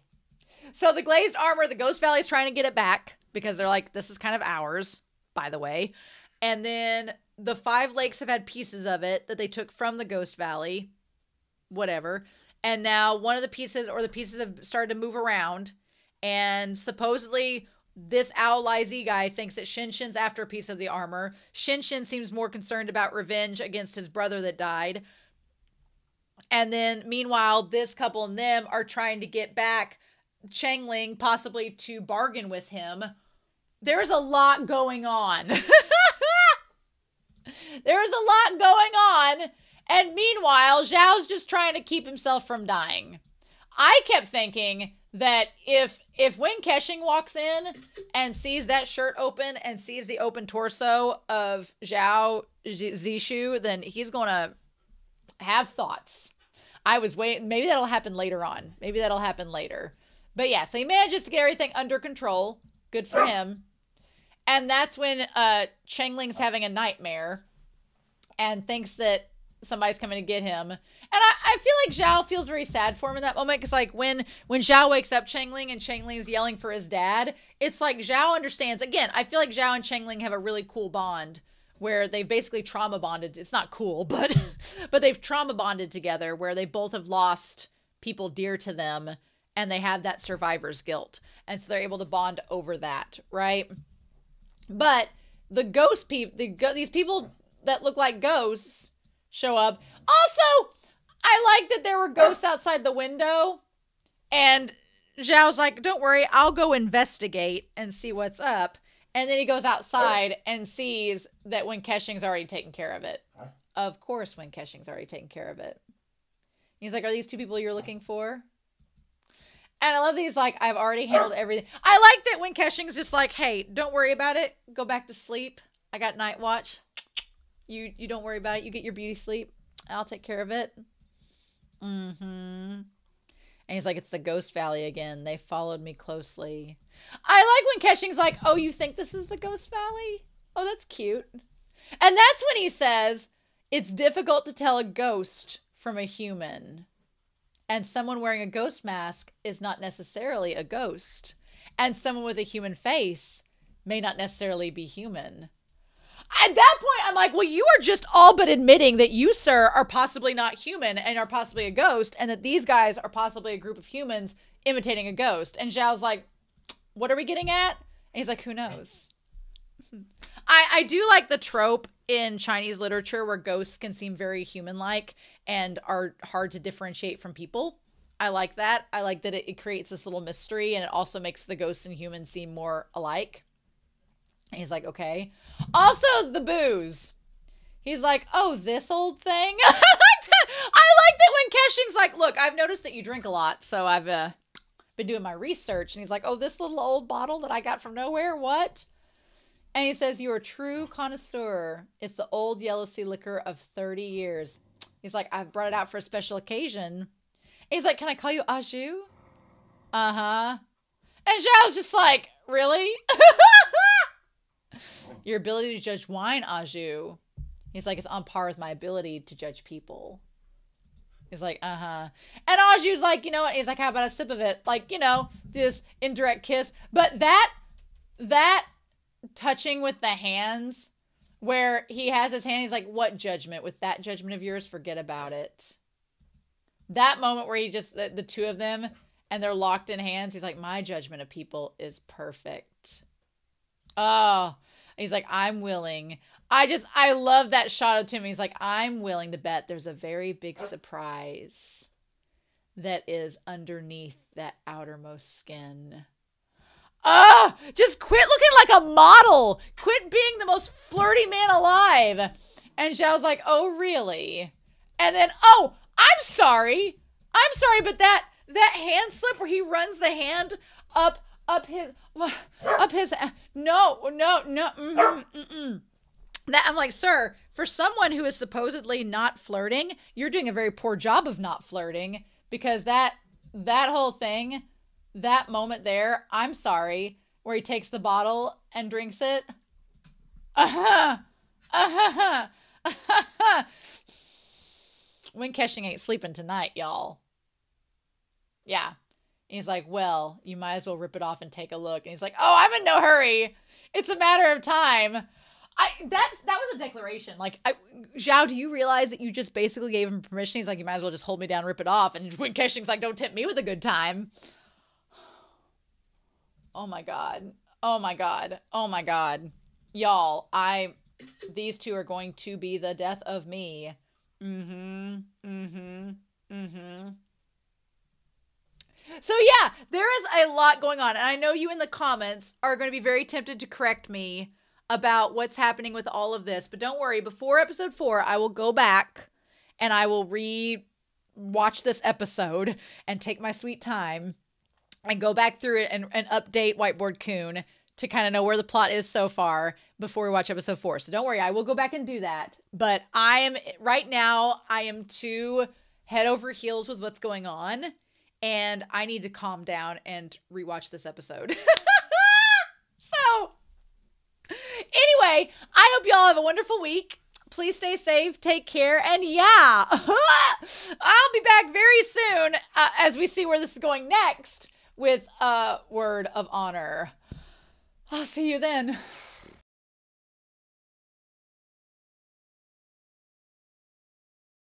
So the glazed armor, the Ghost Valley is trying to get it back because they're like, this is kind of ours, by the way. And then the five lakes have had pieces of it that they took from the Ghost Valley, whatever. And now one of the pieces, or the pieces, have started to move around. And supposedly this Owl Lai Z guy thinks that Shin Shin's after a piece of the armor. Shin Shin seems more concerned about revenge against his brother that died. And then meanwhile, this couple and them are trying to get back Changling, possibly to bargain with him. There's a lot going on. There's a lot going on. And meanwhile, Zhao's just trying to keep himself from dying. I kept thinking that if Wen Kexing walks in and sees that shirt open and sees the open torso of Zhao Zishu, then he's going to have thoughts. I was waiting. Maybe that'll happen later on. Maybe that'll happen later. But yeah, so he manages to get everything under control. Good for him. And that's when Changling's having a nightmare and thinks that somebody's coming to get him. And I feel like Zhao feels very sad for him in that moment, because like when Zhao wakes up Changling and Changling's yelling for his dad, it's like Zhao understands. Again, I feel like Zhao and Changling have a really cool bond where they've basically trauma bonded. It's not cool, but they've trauma bonded together, where they both have lost people dear to them and they have that survivor's guilt. And so they're able to bond over that, right? But the ghost people, these people that look like ghosts show up. Also, I like that there were ghosts outside the window, and Zhao's like, don't worry, I'll go investigate and see what's up. And then he goes outside and sees that Wen Kexing's already taken care of it. Huh? Of course Wen Kexing's already taken care of it. He's like, are these two people you're looking for? And I love that he's like, I've already handled everything. I like that Wen Kexing's just like, hey, don't worry about it. Go back to sleep. I got night watch. You don't worry about it. You get your beauty sleep. I'll take care of it. Mm-hmm. And he's like, it's the Ghost Valley again. They followed me closely. I like when Kexing's like, oh, you think this is the Ghost Valley? Oh, that's cute. And that's when he says, it's difficult to tell a ghost from a human. And someone wearing a ghost mask is not necessarily a ghost. And someone with a human face may not necessarily be human. At that point, I'm like, well, you are just all but admitting that you, sir, are possibly not human and are possibly a ghost, and that these guys are possibly a group of humans imitating a ghost. And Zhao's like, what are we getting at? And he's like, who knows? I do like the trope in Chinese literature where ghosts can seem very human-like and are hard to differentiate from people. I like that. I like that it creates this little mystery, and it also makes the ghosts and humans seem more alike. And he's like, okay. Also, the booze. He's like, oh, this old thing? I like that. I like that when Kexing's like, look, I've noticed that you drink a lot, so I've been doing my research. And he's like, oh, this little old bottle that I got from nowhere? What? And he says, you're a true connoisseur. It's the old Yellow Sea liquor of 30 years. He's like, I've brought it out for a special occasion. And he's like, can I call you Aju? Uh-huh. And Zhao's just like, really? Your ability to judge wine, Aju. He's like, it's on par with my ability to judge people. He's like, uh-huh. And Aju's like, you know what? He's like, how about a sip of it? Like, you know, this indirect kiss. But that touching with the hands, where he has his hand, he's like, what judgment? With that judgment of yours, forget about it. That moment where he just, the two of them, and they're locked in hands, he's like, my judgment of people is perfect. Oh, he's like, I'm willing. I love that shot of Tim. He's like, I'm willing to bet there's a very big surprise that is underneath that outermost skin. Ah, just quit looking like a model. Quit being the most flirty man alive. And Zhao's like, oh, really? And then, oh, I'm sorry, but that hand slip where he runs the hand up his, no. That, I'm like, sir, for someone who is supposedly not flirting, you're doing a very poor job of not flirting, because that whole thing, that moment there, I'm sorry, where he takes the bottle and drinks it. Wen Kexing ain't sleeping tonight, y'all. Yeah. He's like, well, you might as well rip it off and take a look. And he's like, oh, I'm in no hurry. It's a matter of time. That was a declaration. Like, Zhao, do you realize that you just basically gave him permission? He's like, you might as well just hold me down, rip it off. And when Keqing's like, don't tempt me with a good time. Oh my god. Oh my god. Oh my god. Y'all, these two are going to be the death of me. Mm-hmm. Mm-hmm. Mm-hmm. So yeah, there is a lot going on. And I know you in the comments are going to be very tempted to correct me about what's happening with all of this. But don't worry, before episode 4, I will go back and I will watch this episode and take my sweet time and go back through it and update Whiteboard Coon to kind of know where the plot is so far before we watch episode 4. So don't worry, I will go back and do that. But right now, I am too head over heels with what's going on. And I need to calm down and rewatch this episode. So, anyway, I hope y'all have a wonderful week. Please stay safe, take care, and yeah, I'll be back very soon as we see where this is going next with Word of Honor. I'll see you then.